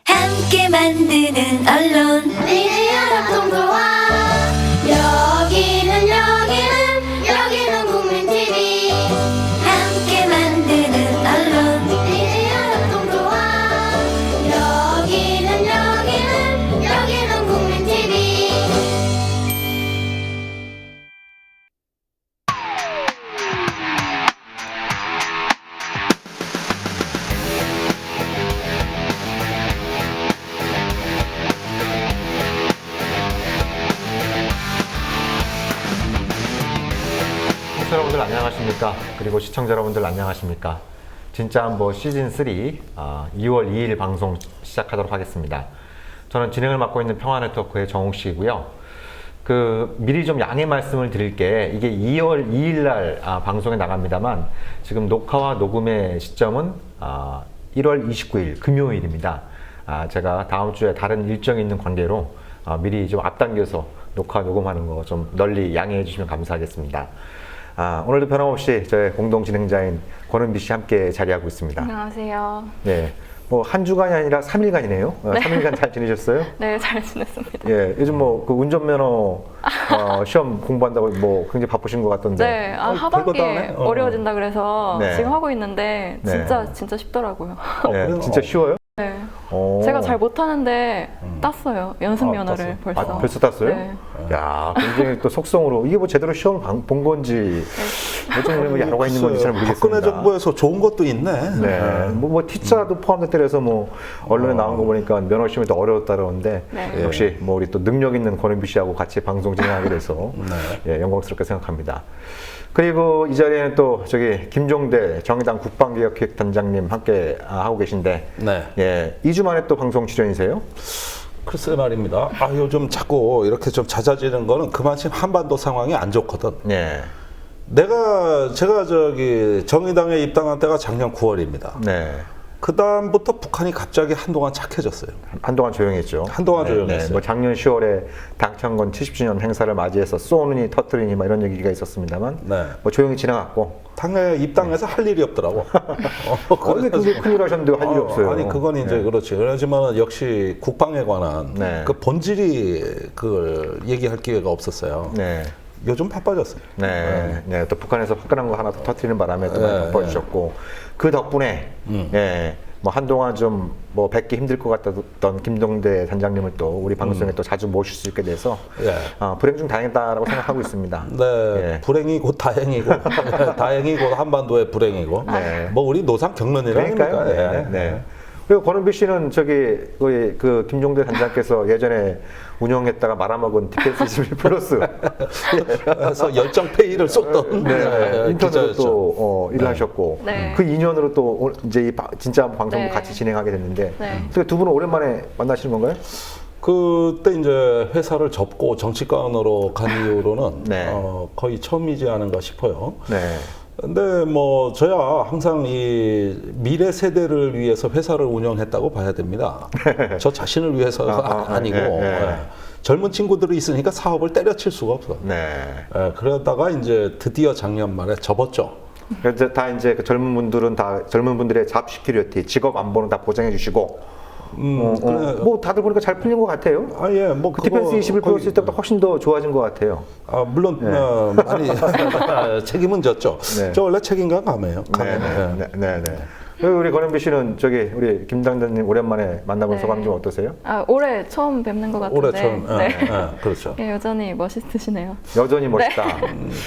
함께 만드는 언론 미래 연합동조화 여기는 국민 TV 함께 만드는 언론 미래 연합동조화 여기는 국민 TV 시청자 여러분들 안녕하십니까? 그리고 시청자 여러분들 안녕하십니까? 진짜 뭐 시즌 3 2월 2일 방송 시작하도록 하겠습니다. 저는 진행을 맡고 있는 평화네트워크의 정욱 씨고요. 미리 좀 양해 말씀을 드릴게. 이게 2월 2일 날 방송에 나갑니다만 지금 녹화와 녹음의 시점은 1월 29일 금요일입니다. 제가 다음 주에 다른 일정이 있는 관계로 미리 좀 앞당겨서 녹화 녹음하는 거 좀 널리 양해해 주시면 감사하겠습니다. 오늘도 변함없이 저의 공동 진행자인 권은비 씨 함께 자리하고 있습니다. 안녕하세요. 네. 뭐 한 주간이 아니라 3일간이네요. 3일간 잘 지내셨어요? 네, 잘 지냈습니다. 예, 요즘 뭐 그 운전면허 시험 공부한다고 뭐 굉장히 바쁘신 것 같던데. 네, 별것도 안 하반기에 해? 어려워진다 그래서 네. 지금 하고 있는데 네. 진짜 쉽더라고요. 네, 진짜 쉬워요? 네. 오. 제가 잘 못하는데 땄어요. 연습 면허를 벌써. 벌써 땄어요? 네. 야, 굉장히 또 속성으로 이게 뭐 제대로 시험을 본 건지 요즘 야로가 있는 건지 잘 모르겠습니다. 박근혜 정부에서 좋은 것도 있네. 네, 뭐 T자도 포함됐다 해서 뭐 언론에 나온 거 보니까 면허 시험이 더 어려웠다 그러는데 네. 역시 뭐 우리 또 능력 있는 권은비 씨하고 같이 방송 진행하게 돼서 네. 예, 영광스럽게 생각합니다. 그리고 이 자리에는 또 저기 김종대 정의당 국방개혁기획단장님 함께 하고 계신데 네. 예, 2주 만에 또 방송 출연이세요? 글쎄 말입니다. 요즘 자꾸 이렇게 좀 잦아지는 거는 그만큼 한반도 상황이 안 좋거든. 네, 제가 저기 정의당에 입당한 때가 작년 9월입니다. 네. 그 다음부터 북한이 갑자기 한동안 착해졌어요. 한동안 조용했죠. 한동안 조용했어요. 뭐 작년 10월에 당창건 70주년 행사를 맞이해서 쏘느니 터뜨리니 막 이런 얘기가 있었습니다만 네. 뭐 조용히 지나갔고. 당에 입당해서 할 일이 없더라고. 근데 그게 큰일 하셨는데 할 일이 없어요. 아니 그건 이제 네. 그렇지. 그렇지만 역시 국방에 관한 네. 그 본질이 그걸 얘기할 기회가 없었어요. 네. 요즘 바빠졌어요. 네. 네. 또 북한에서 화끈한 거 하나 더 터뜨리는 바람에 또 많이 네. 바빠주셨고 그 덕분에 예. 뭐 한동안 좀 뭐 뵙기 힘들 것 같았던 김동대 단장님을 또 우리 방송에 또 자주 모실 수 있게 돼서 예. 불행 중 다행이다라고 생각하고 있습니다. 네, 예. 불행이 곧 다행이고, 다행이 곧 한반도의 불행이고, 네. 뭐 우리 노상 경론이라니까. 그러니까요. 네. 네. 그리고 권은비 씨는 저기 그 김종대 단장께서 예전에 운영했다가 말아먹은 디펜스 21 플러스 그래서 열정 페이를 쏟던 인터넷으로 기자였죠. 또 일을 하셨고 네. 그 인연으로 또 이제 진짜 방송 네. 같이 진행하게 됐는데 네. 두 분은 오랜만에 만나시는 건가요? 그때 이제 회사를 접고 정치권으로 간 이후로는 네. 거의 처음이지 않은가 싶어요. 네. 근데 뭐 저야 항상 이 미래 세대를 위해서 회사를 운영했다고 봐야 됩니다. 저 자신을 위해서가 아니고 젊은 친구들이 있으니까 사업을 때려칠 수가 없어. 네. 그러다가 이제 드디어 작년 말에 접었죠. 그래서 다 이제 그 젊은 분들은 다 젊은 분들의 잡 시큐리티 직업 안보는 다 보장해 주시고 그래. 뭐 다들 보니까 잘 풀린 것 같아요. 예, 뭐 그 디펜스 21 거의- 플러스 때보다 훨씬 더 좋아진 것 같아요. 물론 많이 책임은 졌죠. 네. 저 원래 책임감 강해요. 네, 네, 네, 네. 그리고 우리 권은비 씨는 저기 우리 김 단장님 오랜만에 만나본 네. 소감 좀 어떠세요? 올해 처음 뵙는 것 같은데. 올해 처음. 네. 그렇죠. 예, 여전히 멋있으시네요. 여전히 멋있다.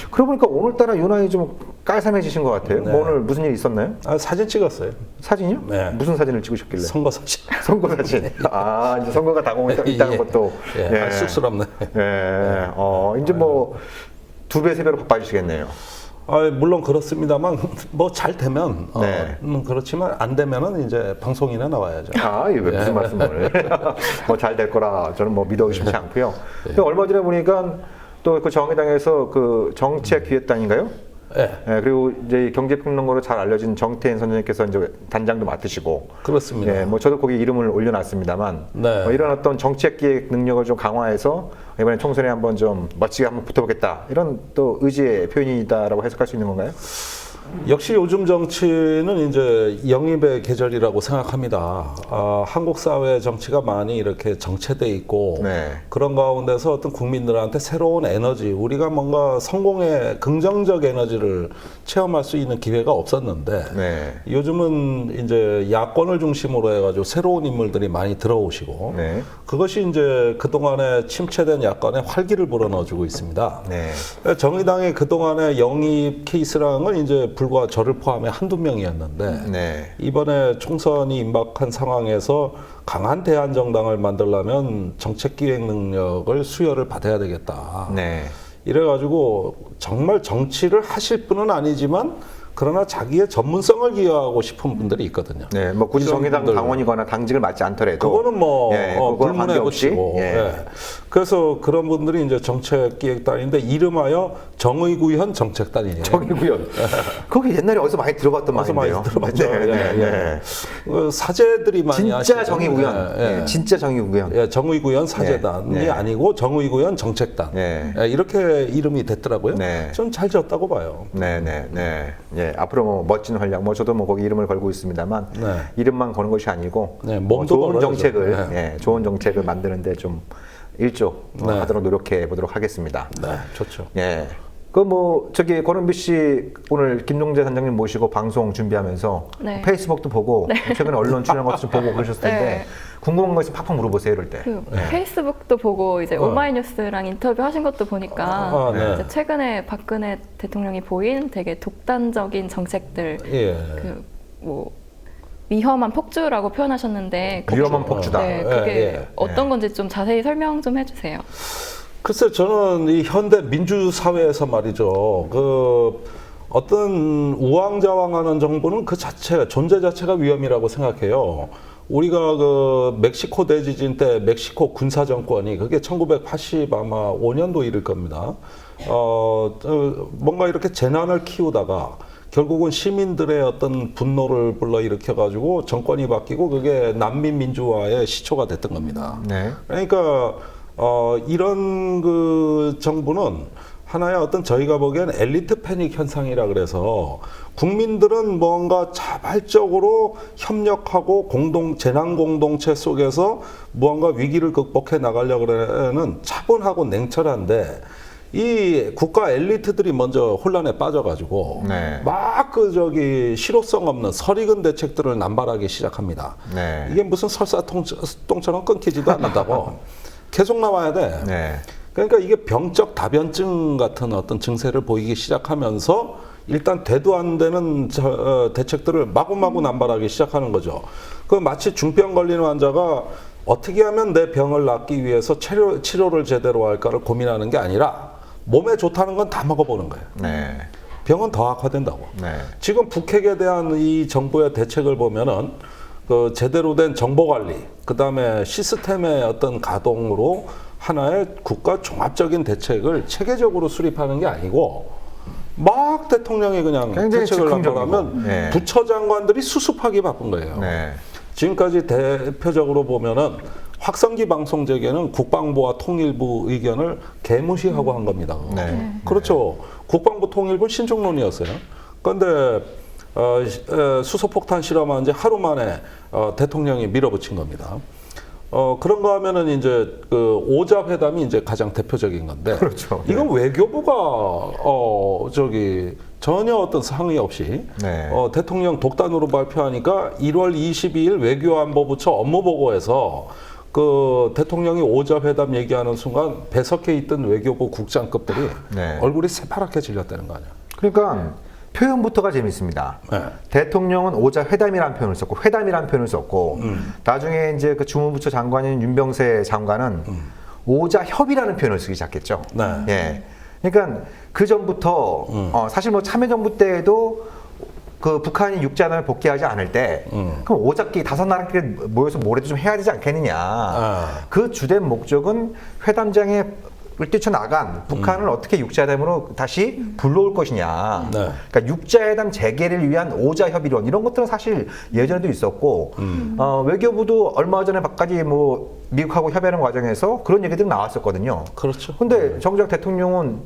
그러고 보니까 오늘따라 유난히 좀 깔쌈해지신 것 같아요. 네. 뭐 오늘 무슨 일 있었나요? 사진 찍었어요. 사진이요? 네. 무슨 사진을 찍으셨길래? 선거 사진. 선거 사진. 이제 선거가 다가오고 있다는 예. 것도. 쑥스럽네. 이제 뭐 2배, 3배로 바빠지시겠네요. 물론 그렇습니다만 뭐 잘 되면 네. 그렇지만 안 되면은 이제 방송이나 나와야죠. 이게 왜 무슨 말씀을. 뭐 잘 될 거라 저는 뭐 믿어 의심치 않고요. 근데 얼마 전에 보니까 또 그 정의당에서 그 정책기획단인가요? 예. 그리고 이제 경제평론가로 잘 알려진 정태인 선생님께서 이제 단장도 맡으시고. 그렇습니다. 뭐 저도 거기 이름을 올려놨습니다만. 네. 이런 어떤 정책기획 능력을 좀 강화해서 이번에 총선에 한번 좀 멋지게 한번 붙어보겠다. 이런 또 의지의 표현이다라고 해석할 수 있는 건가요? 역시 요즘 정치는 이제 영입의 계절이라고 생각합니다. 한국 사회 정치가 많이 이렇게 정체돼 있고 네. 그런 가운데서 어떤 국민들한테 새로운 에너지, 우리가 뭔가 성공의 긍정적 에너지를 체험할 수 있는 기회가 없었는데 네. 요즘은 이제 야권을 중심으로 해가지고 새로운 인물들이 많이 들어오시고 네. 그것이 이제 그동안에 침체된 야권에 활기를 불어넣어주고 있습니다. 네. 정의당의 그동안의 영입 케이스랑은 이제 불과 저를 포함해 한두 명이었는데 네. 이번에 총선이 임박한 상황에서 강한 대한정당을 만들려면 정책기획 능력을 수여를 받아야 되겠다. 네. 이래가지고 정말 정치를 하실 분은 아니지만 그러나 자기의 전문성을 기여하고 싶은 분들이 있거든요. 네, 뭐 굳이 이런 정의당 분들. 당원이거나 당직을 맡지 않더라도 그거는 뭐 그거와 불문에 관계없이, 붙이고. 예. 예. 그래서 그런 분들이 이제 정책기획단인데 이름하여 정의구현 정책단이에요. 정의구현. 그거 옛날에 어디서 많이 들어봤던 어디서 많이 말인데요. 들어봤죠. 네, 네, 예, 네. 사제들이 많이 진짜 하시죠. 정의구현. 예, 예. 진짜 정의구현. 예, 정의구현 사재단이 예, 예. 아니고 정의구현 정책단. 예. 예, 이렇게 이름이 됐더라고요. 네. 좀 잘 지었다고 봐요. 네네네. 예, 앞으로 뭐 멋진 활약, 뭐 저도 뭐 거기 이름을 걸고 있습니다만 네. 이름만 거는 것이 아니고 네, 뭐 몸도 좋은 걸어야죠. 정책을 네. 좋은 정책을 만드는데 좀 일조 네. 하도록 노력해 보도록 하겠습니다. 네, 좋죠. 예. 그 뭐 저기 권은비 씨 오늘 김종재 단장님 모시고 방송 준비하면서 네. 페이스북도 보고 최근에 언론 출연 것도 좀 보고 그러셨을 텐데 네. 궁금한 거 있으면 팍팍 물어보세요 이럴 때. 그 페이스북도 보고 이제 오마이뉴스랑 인터뷰 하신 것도 보니까 네. 이제 최근에 박근혜 대통령이 보인 되게 독단적인 정책들 예. 그 뭐 위험한 폭주라고 표현하셨는데 위험한 폭주다. 네, 그게 예. 어떤 건지 좀 자세히 설명 좀 해주세요. 글쎄 저는 이 현대 민주 사회에서 말이죠. 그 어떤 우왕좌왕하는 정부는 그 자체 존재 자체가 위험이라고 생각해요. 우리가 그 멕시코 대지진 때 멕시코 군사 정권이 그게 1980 아마 5년도 일일 겁니다. 뭔가 이렇게 재난을 키우다가 결국은 시민들의 어떤 분노를 불러일으켜 가지고 정권이 바뀌고 그게 난민 민주화의 시초가 됐던 겁니다. 네. 그러니까 이런 그 정부는 하나의 어떤 저희가 보기엔 엘리트 패닉 현상이라 그래서 국민들은 뭔가 자발적으로 협력하고 재난 공동체 속에서 무언가 위기를 극복해 나가려고 하는 차분하고 냉철한데 이 국가 엘리트들이 먼저 혼란에 빠져가지고 네. 막 실효성 없는 설익은 대책들을 남발하기 시작합니다. 네. 이게 무슨 설사통처럼 끊기지도 않는다고 계속 나와야 돼. 네. 그러니까 이게 병적 다변증 같은 어떤 증세를 보이기 시작하면서 일단 되도 안 되는 대책들을 마구마구 남발하기 시작하는 거죠. 그 마치 중병 걸리는 환자가 어떻게 하면 내 병을 낫기 위해서 치료를 제대로 할까를 고민하는 게 아니라 몸에 좋다는 건 다 먹어보는 거예요. 네. 병은 더 악화된다고. 네. 지금 북핵에 대한 이 정부의 대책을 보면은 그 제대로 된 정보 관리, 그 다음에 시스템의 어떤 가동으로 하나의 국가 종합적인 대책을 체계적으로 수립하는 게 아니고 막 대통령이 그냥 굉장히 대책을 즉흥적이고. 남발하면 네. 부처 장관들이 수습하기 바쁜 거예요. 네. 지금까지 대표적으로 보면은 확성기 방송 재개는 국방부와 통일부 의견을 개무시하고 한 겁니다. 네. 그렇죠. 국방부 통일부 신중론이었어요. 그런데 수소폭탄 실험한 지 하루 만에 대통령이 밀어붙인 겁니다. 그런 거 하면은 이제 그 오자 회담이 이제 가장 대표적인 건데. 그렇죠. 이건 외교부가 전혀 어떤 상의 없이 네. 대통령 독단으로 발표하니까 1월 22일 외교안보부처 업무보고에서 그 대통령이 오자 회담 얘기하는 순간 배석해 있던 외교부 국장급들이 네. 얼굴이 새파랗게 질렸다는 거 아니야. 그러니까 표현부터가 재밌습니다. 네. 대통령은 오자 회담이라는 표현을 썼고 회담이라는 표현을 썼고 나중에 이제 그 주무부처 장관인 윤병세 장관은 오자 협의라는 표현을 쓰기 시작했죠. 네. 예. 그러니까 그 전부터 사실 뭐 참여정부 때에도 그 북한이 육지하단을 복귀하지 않을 때 그럼 오작기 5나라끼리 모여서 뭐라도 좀 해야 되지 않겠느냐. 그 주된 목적은 회담장에 뛰쳐나간 북한을 어떻게 육자회담으로 다시 불러올 것이냐. 네. 그러니까 육자회담 재개를 위한 오자협의론 이런 것들은 사실 예전에도 있었고 외교부도 얼마 전에까지 뭐 미국하고 협의하는 과정에서 그런 얘기들이 나왔었거든요. 그렇죠. 근데 정작 대통령은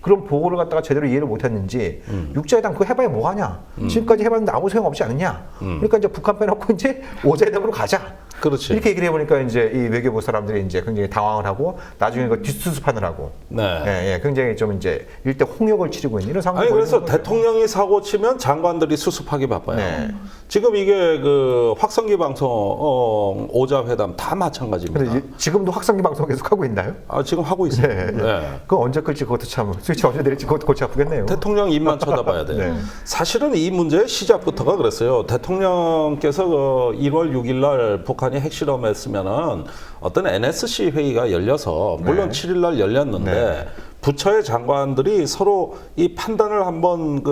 그런 보고를 갖다가 제대로 이해를 못했는지 육자회담 그거 해봐야 뭐하냐. 지금까지 해봤는데 아무 소용 없지 않느냐. 그러니까 이제 북한 빼놓고 이제 5자회담으로 가자. 그렇지. 이렇게 얘기를 해보니까 이제 이 외교부 사람들이 이제 굉장히 당황을 하고 나중에 그 뒷수습하는 하고. 네. 예, 굉장히 좀 이제 일대 홍역을 치르고 있는 이런 상황이. 아니 그래서 대통령이 사고 치면 장관들이 수습하기 바빠요. 네. 지금 이게 그 확성기 방송 5자 회담 다 마찬가지입니다. 근데 지금도 확성기 방송 계속 하고 있나요? 아, 지금 하고 있어요. 네. 네. 그거 언제 끌지 그것도 참 스위치 언제 내릴지 그것도 골치 아프겠네요. 대통령 입만 쳐다봐야 돼요. 네. 사실은 이 문제의 시작부터가 그랬어요. 대통령께서 1월 6일 날 북한이 핵실험했으면은 어떤 NSC 회의가 열려서 물론 네. 7일 날 열렸는데 네. 부처의 장관들이 서로 이 판단을 한번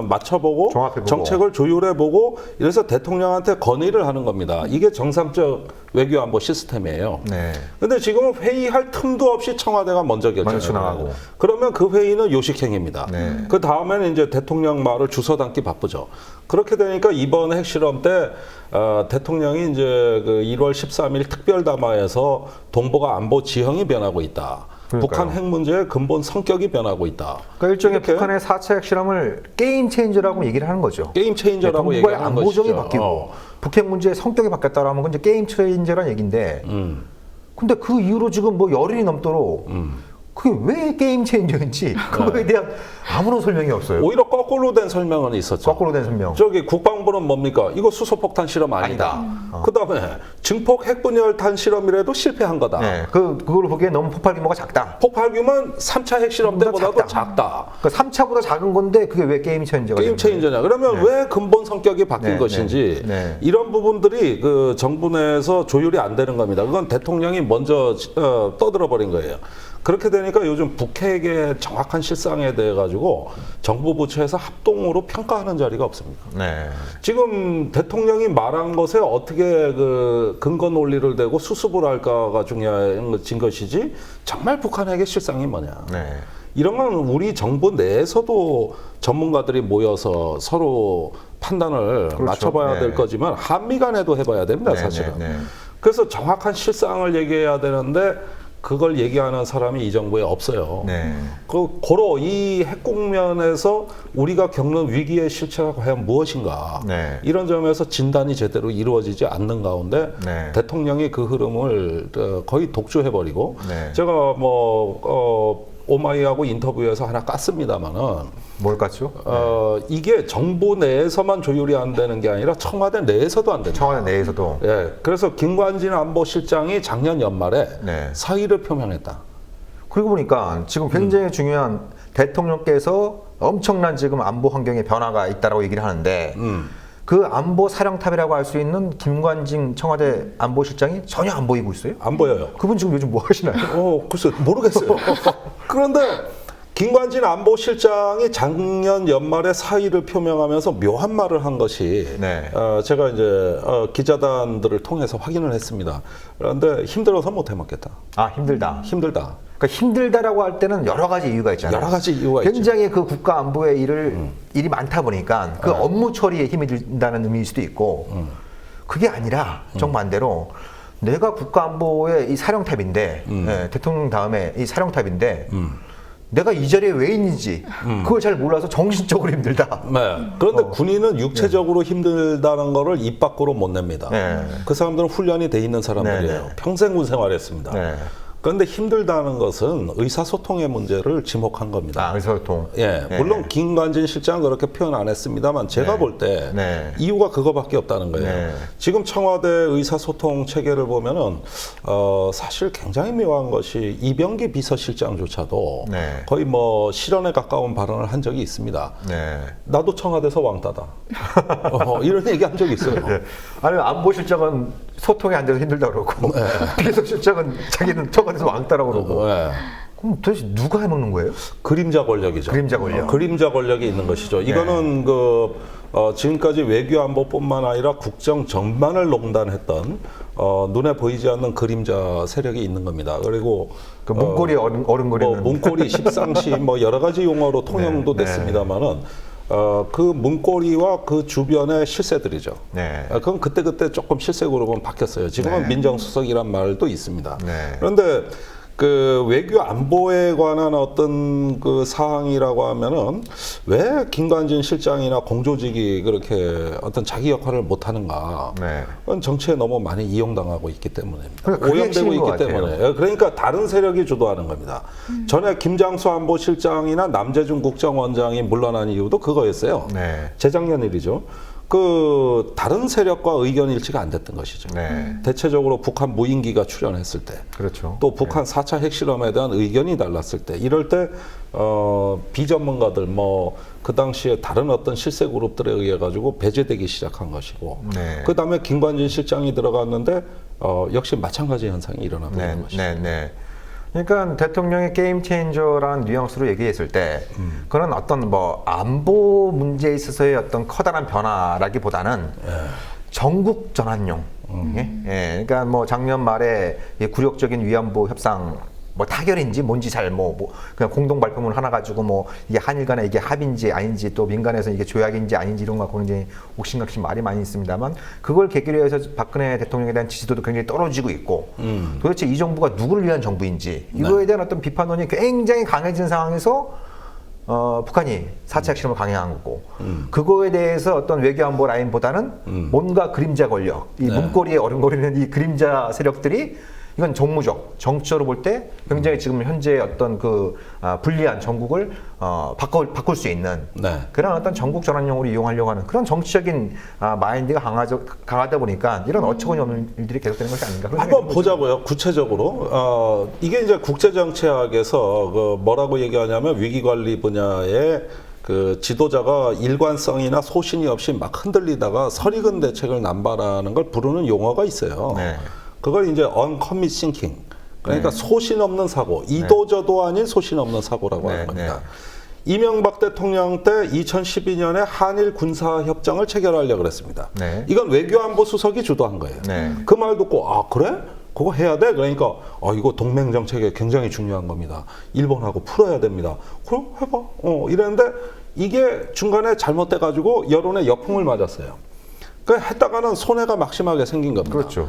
맞춰보고 종합해보고. 정책을 조율해보고 이래서 대통령한테 건의를 하는 겁니다. 이게 정상적 외교안보 시스템이에요. 네. 근데 지금은 회의할 틈도 없이 청와대가 먼저 먼저 결정을 지나가고. 해요. 그러면 그 회의는 요식행위입니다. 네. 그 다음에는 이제 대통령 말을 주워 담기 바쁘죠. 그렇게 되니까 이번 핵실험 때 대통령이 이제 그 1월 13일 특별담화에서 동북아 안보 지형이 변하고 있다. 그러니까요. 북한 핵 문제의 근본 성격이 변하고 있다. 그러니까 일종의 이렇게 북한의 4차 핵실험을 게임 체인저라고 얘기를 하는 거죠. 게임 체인저라고 동북아의 얘기하는 안보정이 것이죠. 바뀌고 북핵 문제의 성격이 바뀌었다라는 건 이제 게임 체인저라는 얘기인데 근데 그 이후로 지금 뭐 열흘이 넘도록 그게 왜 게임 체인저인지 그거에 대한 아무런 설명이 없어요. 오히려 거꾸로 된 설명은 있었죠. 거꾸로 된 설명. 저기 국방부는 뭡니까? 이거 수소폭탄 실험 아니다. 그다음에 증폭 핵분열탄 실험이라도 실패한 거다. 네, 그걸 보기에 너무 폭발 규모가 작다. 폭발 규모는 3차 핵실험 때보다도 작다. 그 3차보다 작은 건데 그게 왜 게임 체인저가 게임 되는 거예요? 체인저냐? 그러면 왜 근본 성격이 바뀐 네, 것인지 네. 이런 부분들이 그 정부 내에서 조율이 안 되는 겁니다. 그건 대통령이 먼저 떠들어 버린 거예요. 그렇게 되니까 요즘 북핵의 정확한 실상에 대해 가지고 정부 부처에서 합동으로 평가하는 자리가 없습니다. 네. 지금 대통령이 말한 것에 어떻게 그 근거 논리를 대고 수습을 할까가 중요해진 것이지 정말 북한에게 실상이 뭐냐. 네. 이런 건 우리 정부 내에서도 전문가들이 모여서 서로 판단을 그렇죠. 맞춰봐야 네. 될 거지만 한미 간에도 해봐야 됩니다, 네, 사실은. 네, 네. 그래서 정확한 실상을 얘기해야 되는데 그걸 얘기하는 사람이 이 정부에 없어요. 네. 고로 이 핵 국면에서 우리가 겪는 위기의 실체가 과연 무엇인가. 네. 이런 점에서 진단이 제대로 이루어지지 않는 가운데 네. 대통령이 그 흐름을 거의 독주해버리고 네. 제가 오마이하고 인터뷰에서 하나 깠습니다만은 뭘 같죠? 이게 정부 내에서만 조율이 안 되는 게 아니라 청와대 내에서도 안 된다. 청와대 내에서도. 예, 그래서 김관진 안보실장이 작년 연말에 네. 사의를 표명했다. 그리고 보니까 지금 굉장히 중요한 대통령께서 엄청난 지금 안보 환경의 변화가 있다라고 얘기를 하는데 그 안보 사령탑이라고 할 수 있는 김관진 청와대 안보실장이 전혀 안 보이고 있어요. 안 보여요. 그분 지금 요즘 뭐 하시나요? 글쎄 모르겠어요. 그런데 김관진 안보실장이 작년 연말에 사의를 표명하면서 묘한 말을 한 것이 네. 제가 이제 기자단들을 통해서 확인을 했습니다. 그런데 힘들어서 못 해먹겠다. 아, 힘들다. 힘들다. 그러니까 힘들다라고 할 때는 여러 가지 이유가 있잖아요. 여러 가지 이유가 있죠. 굉장히 그 국가 안보의 일이 많다 보니까 그 업무 처리에 힘이 든다는 의미일 수도 있고 그게 아니라 정반대로 내가 국가 안보의 이 사령탑인데 예, 대통령 다음에 이 사령탑인데 내가 이 자리에 왜 있는지 그걸 잘 몰라서 정신적으로 힘들다. 네. 그런데 군인은 육체적으로 힘들다는 거를 입 밖으로 못 냅니다. 네. 그 사람들은 훈련이 돼 있는 사람들이에요. 네, 네. 평생 군 생활했습니다. 네. 그런데 힘들다는 것은 의사소통의 문제를 지목한 겁니다. 아, 의사소통. 예, 네. 물론 김관진 실장은 그렇게 표현 안 했습니다만 제가 네. 볼 때 네. 이유가 그거밖에 없다는 거예요. 네. 지금 청와대 의사소통 체계를 보면은 사실 굉장히 묘한 것이 이병기 비서실장조차도 네. 거의 실언에 가까운 발언을 한 적이 있습니다. 네. 나도 청와대에서 왕따다. 이런 얘기 한 적이 있어요. 네. 아니 안보실장은 소통이 안 돼서 힘들다 그러고 비서실장은 자기는 청와대에서 왕따라고 그러고 네. 그럼 도대체 누가 해먹는 거예요? 그림자 권력이죠. 그림자 권력. 그림자 권력이 있는 것이죠. 이거는 지금까지 외교안보뿐만 아니라 국정 전반을 농단했던 눈에 보이지 않는 그림자 세력이 있는 겁니다. 그리고 그 문고리 어른거리는 문고리 십상시 여러 가지 용어로 통용도 네, 됐습니다만은 그 문고리와 그 주변의 실세들이죠. 네. 그건 그때 조금 실세 그룹은 바뀌었어요. 지금은 네. 민정수석이란 말도 있습니다. 네. 그런데 그 외교 안보에 관한 어떤 그 사항이라고 하면은 왜 김관진 실장이나 공조직이 그렇게 어떤 자기 역할을 못 하는가? 네. 그건 정치에 너무 많이 이용당하고 있기 때문입니다. 그러니까 그게 오염되고 핵심인 것 있기 같아요. 때문에. 그러니까 다른 세력이 주도하는 겁니다. 전에 김장수 안보실장이나 남재준 국정원장이 물러난 이유도 그거였어요. 네. 재작년 일이죠. 그 다른 세력과 의견 일치가 안 됐던 것이죠. 네. 대체적으로 북한 무인기가 출현했을 때, 그렇죠. 또 북한 4차 핵실험에 대한 의견이 달랐을 때, 이럴 때 비전문가들 뭐 그 당시에 다른 어떤 실세 그룹들에 의해 가지고 배제되기 시작한 것이고, 네. 그 다음에 김관진 실장이 들어갔는데 역시 마찬가지 현상이 일어나고 있는 것이죠. 네. 그러니까 대통령의 게임 체인저라는 뉘앙스로 얘기했을 때 그런 어떤 뭐 안보 문제에 있어서의 어떤 커다란 변화라기보다는 전국 전환용. 예, 그러니까 뭐 작년 말에 이 굴욕적인 위안부 협상 뭐 타결인지 뭔지 잘 뭐 그냥 공동 발표문 하나 가지고 뭐 이게 한일 간에 이게 합인지 아닌지 또 민간에서 이게 조약인지 아닌지 이런 거 굉장히 옥신각신 말이 많이 있습니다만 그걸 계기로 해서 박근혜 대통령에 대한 지지도도 굉장히 떨어지고 있고 도대체 이 정부가 누구를 위한 정부인지 이거에 대한 어떤 비판론이 굉장히 강해진 상황에서 북한이 4차 핵실험을 강행한 거고 그거에 대해서 어떤 외교안보 라인보다는 뭔가 그림자 권력 이 문고리에 어른거리는 이 그림자 세력들이 이건 정무적, 정치적으로 볼 때 굉장히 지금 현재 어떤 그 불리한 전국을 바꿀 수 있는 그런 어떤 전국 전환용으로 이용하려고 하는 그런 정치적인 마인드가 강하다 보니까 이런 어처구니 없는 일들이 계속되는 것이 아닌가. 그런 한번 생각이 듭니다. 보자고요. 구체적으로 이게 이제 국제정치학에서 그 뭐라고 얘기하냐면 위기관리 분야의 그 지도자가 일관성이나 소신이 없이 막 흔들리다가 설익은 대책을 남발하는 걸 부르는 용어가 있어요. 네. 그걸 이제 uncommit thinking. 그러니까 소신 없는 사고, 이도저도 아닌 소신 없는 사고라고 하는 겁니다. 이명박 대통령 때 2012년에 한일 군사협정을 체결하려고 그랬습니다. 이건 외교안보 수석이 주도한 거예요. 그 말 듣고 아 그래? 그거 해야 돼? 그러니까 이거 동맹 정책에 굉장히 중요한 겁니다. 일본하고 풀어야 됩니다. 그럼 해봐. 이랬는데 이게 중간에 잘못돼가지고 여론의 역풍을 맞았어요. 그 했다가는 손해가 막심하게 생긴 겁니다. 그렇죠.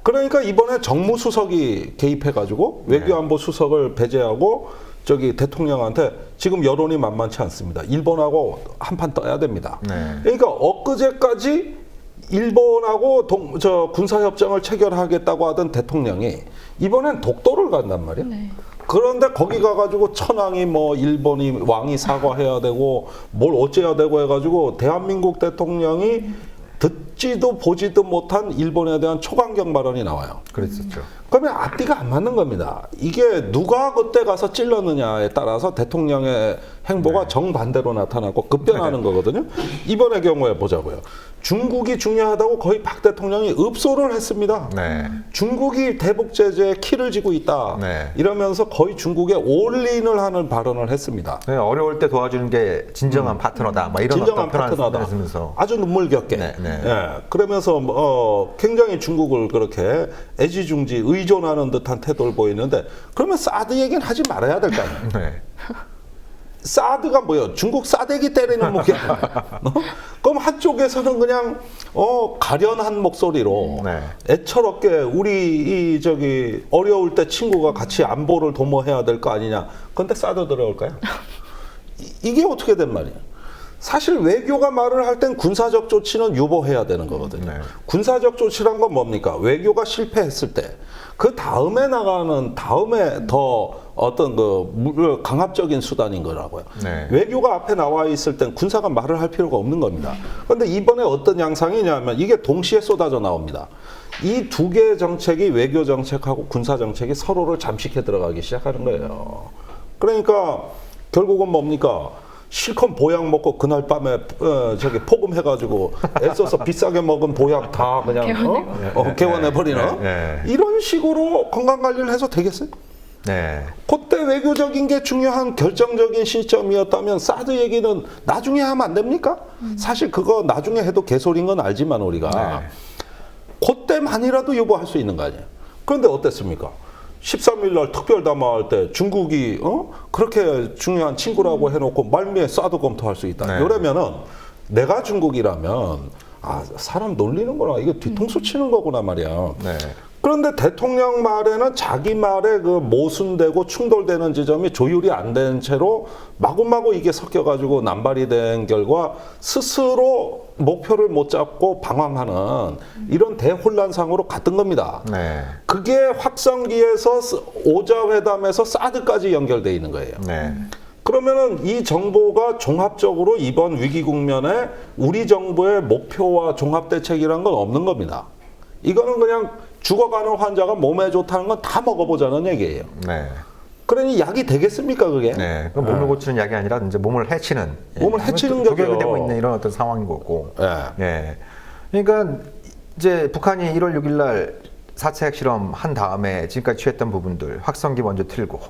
그러니까 이번에 정무수석이 개입해가지고 외교안보 수석을 배제하고 저기 대통령한테 지금 여론이 만만치 않습니다. 일본하고 한판 떠야 됩니다. 그러니까 엊그제까지 일본하고 군사협정을 체결하겠다고 하던 대통령이 이번엔 독도를 간단 말이야. 그런데 거기 가가지고 천황이 뭐 일본이 왕이 사과해야 되고 뭘 어째야 되고 해가지고 대한민국 대통령이 듣지도 보지도 못한 일본에 대한 초강경 발언이 나와요. 그랬었죠. 그러면 앞뒤가 안 맞는 겁니다. 이게 누가 그때 가서 찔렀느냐에 따라서 대통령의 행보가 정반대로 나타나고 급변하는 거거든요. 이번의 경우에 보자고요. 중국이 중요하다고 거의 박 대통령이 읍소를 했습니다. 중국이 대북 제재에 키를 쥐고 있다. 이러면서 거의 중국에 올인을 하는 발언을 했습니다. 어려울 때 도와주는 게 진정한 파트너다. 막 이런 진정한 파트너다. 아주 눈물겹게. 그러면서 굉장히 중국을 그렇게 애지중지 의존하는 듯한 태도를 보이는데 그러면 사드 얘기는 하지 말아야 될 거 아니에요. 사드가 뭐예요? 중국 싸대기 때리는 무기. 그럼 한쪽에서는 그냥 가련한 목소리로 애처롭게 우리 저기 어려울 때 친구가 같이 안보를 도모해야 될 거 아니냐. 그런데 사드 들어올까요? 이게 어떻게 된 말이에요? 사실 외교가 말을 할 땐 군사적 조치는 유보해야 되는 거거든요. 군사적 조치란 건 뭡니까? 외교가 실패했을 때 그 다음에 나가는 다음에 더 어떤 그 강압적인 수단인 거라고요. 외교가 앞에 나와 있을 땐 군사가 말을 할 필요가 없는 겁니다. 그런데 이번에 어떤 양상이냐면 이게 동시에 쏟아져 나옵니다. 이 두 개의 정책이 외교 정책하고 군사 정책이 서로를 잠식해 들어가기 시작하는 거예요. 그러니까 결국은 뭡니까? 실컷 보약 먹고 그날 밤에 포금해가지고 애써서 비싸게 먹은 보약 다 그냥 개원해버리는 이런 식으로 건강관리를 해서 되겠어요? 그때 외교적인 게 중요한 결정적인 시점이었다면 사드 얘기는 나중에 하면 안 됩니까? 사실 그거 나중에 해도 개소리인 건 알지만 우리가 그때만이라도 유보할 수 있는 거 아니에요? 그런데 어땠습니까? 13일 날 특별담화할 때 중국이 그렇게 중요한 친구라고 해놓고 말미에 사드 검토할 수 있다. 이러면은 내가 중국이라면 사람 놀리는구나. 이거 뒤통수 치는 거구나 말이야. 그런데 대통령 말에는 자기 말에 그 모순되고 충돌되는 지점이 조율이 안 된 채로 마구마구 이게 섞여가지고 남발이 된 결과 스스로 목표를 못 잡고 방황하는 이런 대혼란상으로 갔던 겁니다. 네. 그게 확성기에서 오자 회담에서 사드까지 연결돼 있는 거예요. 네. 그러면은 이 정보가 종합적으로 이번 위기 국면에 우리 정부의 목표와 종합 대책이란 건 없는 겁니다. 이거는 그냥 죽어가는 환자가 몸에 좋다는 건 다 먹어보자는 얘기예요. 네. 그러니 약이 되겠습니까, 그게? 네. 그럼 몸을 고치는 약이 아니라 이제 몸을 해치는. 몸을 해치는 조격이 거죠. 되고 있는 이런 어떤 상황인 거고. 예. 예. 그러니까 이제 북한이 1월 6일 날 4차 핵실험 한 다음에 지금까지 취했던 부분들, 확성기 먼저 틀고,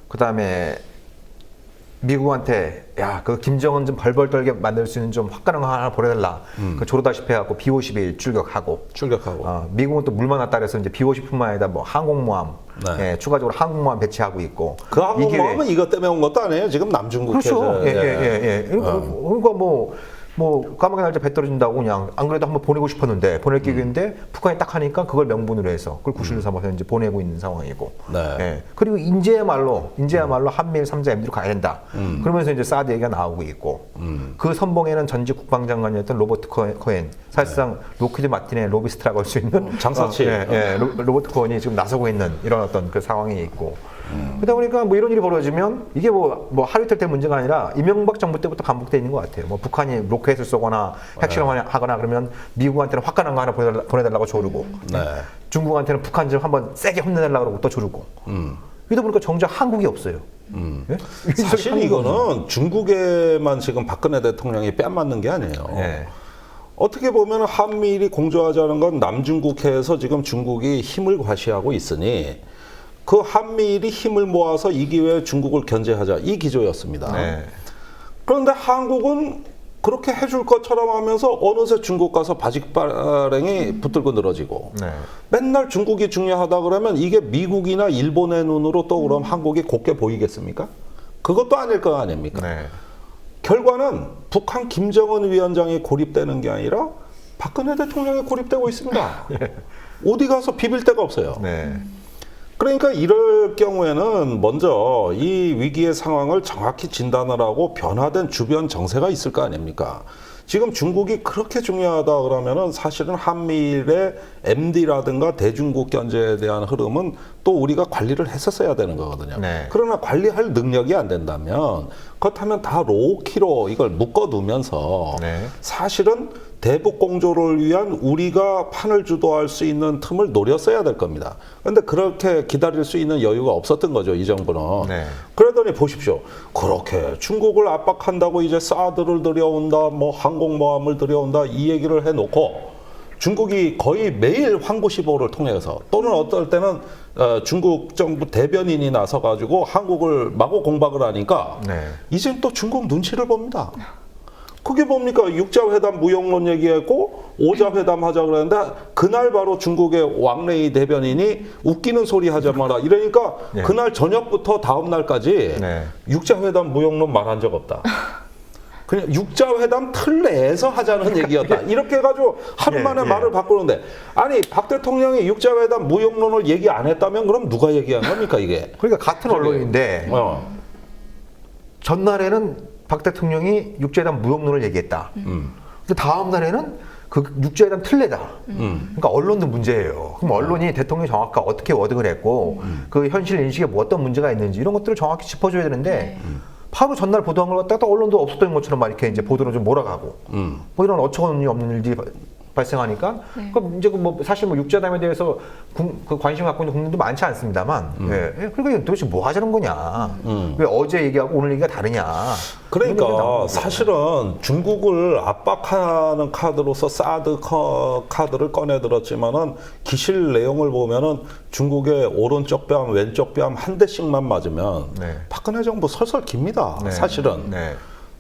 그 다음에 미국한테 야, 그 김정은 좀 벌벌 떨게 만들 수 있는 좀 화끈한 거 하나 보내달라. 그 조르다시피 해갖고 B-51 출격하고. 미국은 또 물만 왔다 그래서 이제 B-50뿐만 아니라 뭐 항공모함, 네. 예, 추가적으로 항공모함 배치하고 있고. 그 항공모함은 이것 때문에 온 것도 아니에요. 지금 남중국해에서. 그렇죠. 예. 그러니까 뭐 까마귀 날짜 배 떨어진다고 그냥 안 그래도 한번 보내고 싶었는데 보낼 기회인데 북한이 딱 하니까 그걸 명분으로 해서 그걸 구실로 삼아서 이제 보내고 있는 상황이고. 네. 예. 그리고 인제야말로 한미일 3자 MD로 가야 된다. 그러면서 이제 사드 얘기가 나오고 있고. 그 선봉에는 전직 국방장관이었던 로버트 코엔, 사실상 로키드 마틴의 로비스트라고 할 수 있는 장사치. 로버트 코엔이 지금 나서고 있는 이런 어떤 그 상황이 있고. 그러다 보니까 뭐 이런 일이 벌어지면 이게 뭐 하루 이틀 때 문제가 아니라 이명박 정부 때부터 반복돼 있는 것 같아요. 뭐 북한이 로켓을 쏘거나 핵실험을 하거나 그러면 미국한테는 화끈한 거 하나 보내달라고 조르고, 네. 중국한테는 북한 좀 한번 세게 혼내달라고 그러고 또 조르고. 이러다 보니까 정작 한국이 없어요. 예? 사실 한국이 없는 이거는 중국에만 지금 박근혜 대통령이 뺨 맞는 게 아니에요. 예. 어떻게 보면 한미일이 공조하자는 건 남중국해에서 지금 중국이 힘을 과시하고 있으니 그 한미일이 힘을 모아서 이 기회에 중국을 견제하자, 이 기조였습니다. 네. 그런데 한국은 그렇게 해줄 것처럼 하면서 어느새 중국 가서 바짓바랑이 붙들고 늘어지고 네. 맨날 중국이 중요하다 그러면 이게 미국이나 일본의 눈으로 또 그럼 한국이 곱게 보이겠습니까? 그것도 아닐 거 아닙니까? 네. 결과는 북한 김정은 위원장이 고립되는 게 아니라 박근혜 대통령이 고립되고 있습니다. 어디 가서 비빌 데가 없어요. 네. 그러니까 이럴 경우에는 먼저 이 위기의 상황을 정확히 진단을 하고 변화된 주변 정세가 있을 거 아닙니까? 지금 중국이 그렇게 중요하다 그러면은 사실은 한미일의 MD라든가 대중국 견제에 대한 흐름은 또 우리가 관리를 했었어야 되는 거거든요. 네. 그러나 관리할 능력이 안 된다면 그렇다면 다 로우키로 이걸 묶어두면서 네. 사실은 대북 공조를 위한 우리가 판을 주도할 수 있는 틈을 노렸어야 될 겁니다. 그런데 그렇게 기다릴 수 있는 여유가 없었던 거죠, 이 정부는. 네. 그러더니 보십시오. 그렇게 중국을 압박한다고 이제 사드를 들여온다, 뭐 항공모함을 들여온다 이 얘기를 해놓고 중국이 거의 매일 환구시보를 통해서 또는 어떨 때는 중국 정부 대변인이 나서가지고 한국을 마구 공박을 하니까 네. 이젠 또 중국 눈치를 봅니다. 그게 뭡니까? 육자회담 무용론 얘기했고 5자회담 하자 그랬는데 그날 바로 중국의 왕레이 대변인이 웃기는 소리 하지 마라 이러니까 네. 그날 저녁부터 다음 날까지 네. 육자회담 무용론 말한 적 없다. 그냥 육자회담 틀 내에서 하자는 얘기였다. 이렇게 해가지고 하루 만에 말을 바꾸는데 아니 박 대통령이 육자회담 무용론을 얘기 안 했다면 그럼 누가 얘기한 겁니까 이게? 그러니까 같은 언론인데 전날에는 박 대통령이 육자회담 무용론을 얘기했다. 근데 다음 날에는 그 육자회담 틀레다. 그러니까 언론도 문제예요. 그럼 언론이 대통령이 정확히 어떻게 워딩을 했고 그 현실 인식에 뭐 어떤 문제가 있는지 이런 것들을 정확히 짚어줘야 되는데 바로 전날 보도한 걸 갖다가 언론도 없었던 것처럼 막 이렇게 이제 보도를 좀 몰아가고 뭐 이런 어처구니 없는 일들이 발생하니까 그럼 이제 뭐 사실 뭐 육자담에 대해서 그 관심 갖고 있는 국민도 많지 않습니다만 그러니까 도대체 뭐 하자는 거냐 왜 어제 얘기하고 오늘 얘기가 다르냐 그러니까 사실은 중국을 압박하는 카드로서 사드 카드를 꺼내 들었지만은 기실 내용을 보면은 중국의 오른쪽 뺨 왼쪽 뺨 한 대씩만 맞으면 박근혜 정부 설설 깁니다. 사실은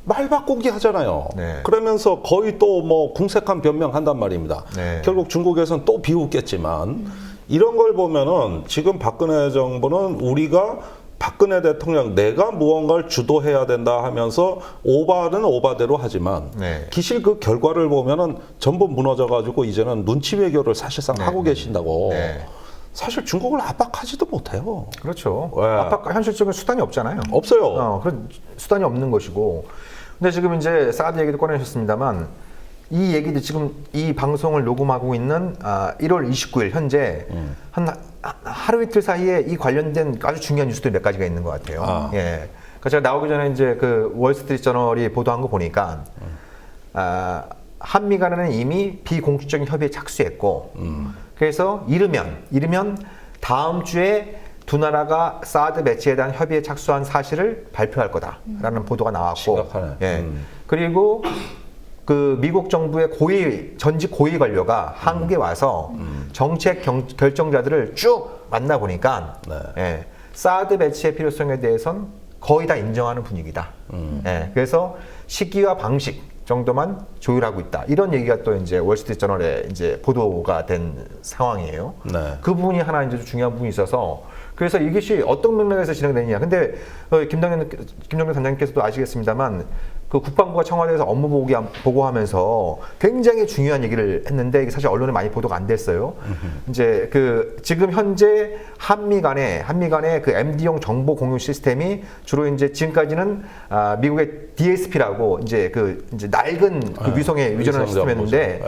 말 바꾸기 하잖아요. 그러면서 거의 또 뭐 궁색한 변명한단 말입니다. 결국 중국에서는 또 비웃겠지만 이런 걸 보면은 지금 박근혜 정부는 우리가 박근혜 대통령 내가 무언가를 주도해야 된다 하면서 오바는 오바대로 하지만 네. 기실 그 결과를 보면은 전부 무너져가지고 이제는 눈치 외교를 사실상 하고 계신다고. 네. 사실 중국을 압박하지도 못해요. 그렇죠. 네. 압박 현실적인 수단이 없잖아요. 없어요. 그런 수단이 없는 것이고. 근데 지금 이제 사드 얘기도 꺼내셨습니다만 이 얘기도 지금 이 방송을 녹음하고 있는 1월 29일 현재 한 하루 이틀 사이에 이 관련된 아주 중요한 뉴스들이 몇 가지가 있는 것 같아요. 예. 그러니까 제가 나오기 전에 이제 그 월스트리트 저널이 보도한 거 보니까 한미 간에는 이미 비공식적인 협의에 착수했고 그래서 이르면 다음 주에 두 나라가 사드 배치에 대한 협의에 착수한 사실을 발표할 거다라는 보도가 나왔고, 심각하네. 예. 그리고 그 미국 정부의 전직 고위 관료가 한국에 와서 정책 결정자들을 쭉 만나 보니까 예, 사드 배치의 필요성에 대해선 거의 다 인정하는 분위기다. 예, 그래서 시기와 방식 정도만 조율하고 있다. 이런 얘기가 또 이제 월스트리트 저널에 이제 보도가 된 상황이에요. 네. 그 부분이 하나 이제 중요한 부분이 있어서 그래서 이것이 어떤 맥락에서 진행되느냐. 근데 김정년 단장님께서도 아시겠습니다만 그 국방부가 청와대에서 업무 보고하면서 굉장히 중요한 얘기를 했는데 이게 사실 언론에 많이 보도가 안 됐어요. 이제 그 지금 현재 한미 간의 그 MD용 정보 공유 시스템이 주로 이제 지금까지는 미국의 DSP라고 이제 이제 낡은 그 위성에 위전하는 시스템이었는데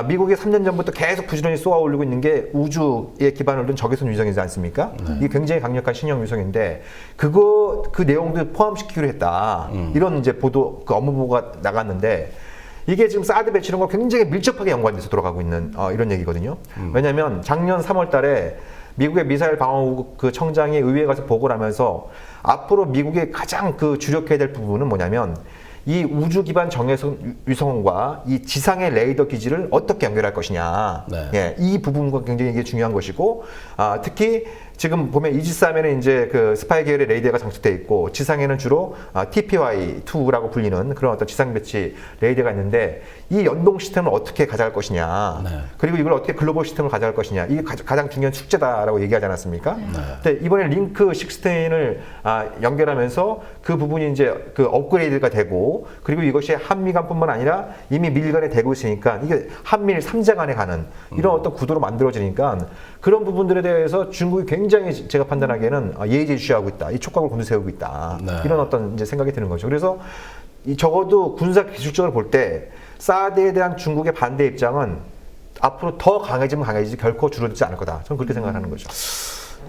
미국이 3년 전부터 계속 부지런히 쏘아 올리고 있는 게 우주에 기반을 둔 적외선 위성이지 않습니까? 이게 굉장히 강력한 신형 위성인데 그 내용도 포함시키기로 했다. 이런 이제 보도, 그 업무 보고가 나갔는데 이게 지금 사드 배치 이런 거 굉장히 밀접하게 연관돼서 돌아가고 있는 이런 얘기거든요. 왜냐하면 작년 3월 달에 미국의 미사일 방어국 그 청장이 의회에 가서 보고를 하면서 앞으로 미국이 가장 그 주력해야 될 부분은 뭐냐면 이 우주 기반 정예선 위성과 이 지상의 레이더 기지를 어떻게 연결할 것이냐. 네. 예, 이 부분과 굉장히 이게 중요한 것이고, 특히 지금 보면 이지스함에는 이제 그 스파이 계열의 레이더가 장착되어 있고, 지상에는 주로 TPY-2라고 불리는 그런 어떤 지상 배치 레이더가 있는데, 이 연동 시스템을 어떻게 가져갈 것이냐. 네. 그리고 이걸 어떻게 글로벌 시스템을 가져갈 것이냐. 이게 가장 중요한 숙제다라고 얘기하지 않았습니까? 근데 이번에 링크 16을 연결하면서 그 부분이 이제 그 업그레이드가 되고, 그리고 이것이 한미 간뿐만 아니라 이미 미일 간에 되고 있으니까 이게 한미일 3자 간에 가는 이런 어떤 구도로 만들어지니까 그런 부분들에 대해서 중국이 굉장히 제가 판단하기에는 예의제시하고 있다. 이 촉각을 곤두세우고 있다. 네. 이런 어떤 이제 생각이 드는 거죠. 그래서 적어도 군사 기술적으로 볼 때 사드에 대한 중국의 반대 입장은 앞으로 더 강해지면 강해지지 결코 줄어들지 않을 거다. 저는 그렇게 생각하는 거죠.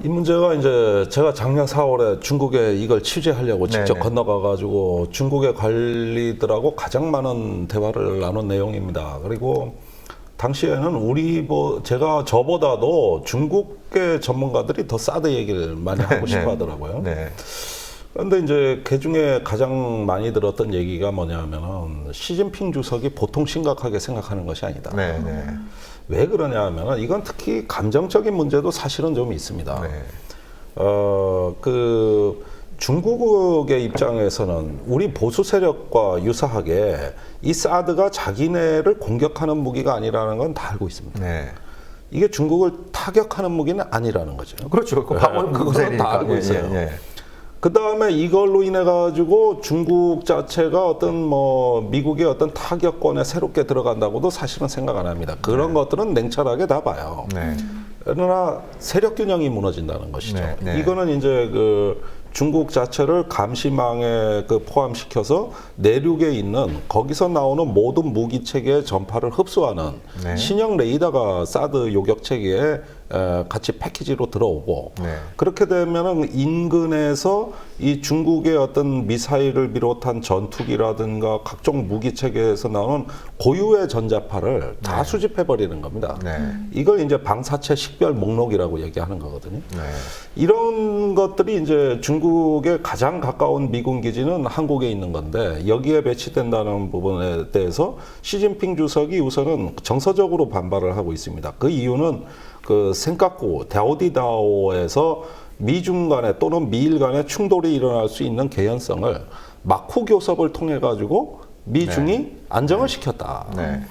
이 문제가 이제 제가 작년 4월에 중국에 이걸 취재하려고 직접 네네. 건너가 가지고 중국의 관리들하고 가장 많은 대화를 나눈 내용입니다. 그리고 당시에는 제가 저보다도 중국계 전문가들이 더 사드 얘기를 많이 하고 싶어 하더라고요. 네. 그런데 이제 그 중에 가장 많이 들었던 얘기가 뭐냐면은 시진핑 주석이 보통 심각하게 생각하는 것이 아니다. 네, 네. 왜 그러냐 하면은 이건 특히 감정적인 문제도 사실은 좀 있습니다. 네. 중국의 입장에서는 우리 보수 세력과 유사하게 이 사드가 자기네를 공격하는 무기가 아니라는 건 다 알고 있습니다. 네. 이게 중국을 타격하는 무기는 아니라는 거죠. 그렇죠. 그 방어 그건 다 알고 있어요. 예, 예. 그 다음에 이걸로 인해 가지고 중국 자체가 어떤 미국의 어떤 타격권에 새롭게 들어간다고도 사실은 생각 안 합니다. 그런 것들은 냉철하게 다 봐요. 네. 그러나 세력 균형이 무너진다는 것이죠. 네, 네. 이거는 이제 중국 자체를 감시망에 포함시켜서 내륙에 있는 거기서 나오는 모든 무기 체계의 전파를 흡수하는 네. 신형 레이더가 사드 요격 체계에 같이 패키지로 들어오고 네. 그렇게 되면은 인근에서 이 중국의 어떤 미사일을 비롯한 전투기라든가 각종 무기 체계에서 나오는 고유의 전자파를 다 수집해 버리는 겁니다. 네. 이걸 이제 방사체 식별 목록이라고 얘기하는 거거든요. 네. 이런 것들이 이제 중국에 가장 가까운 미군 기지는 한국에 있는 건데 여기에 배치된다는 부분에 대해서 시진핑 주석이 우선은 정서적으로 반발을 하고 있습니다. 그 이유는 그 센카쿠, 다오디다오에서 미중 간에 또는 미일 간에 충돌이 일어날 수 있는 개연성을 마쿠 교섭을 통해 가지고 미중이 안정을 시켰다. 네.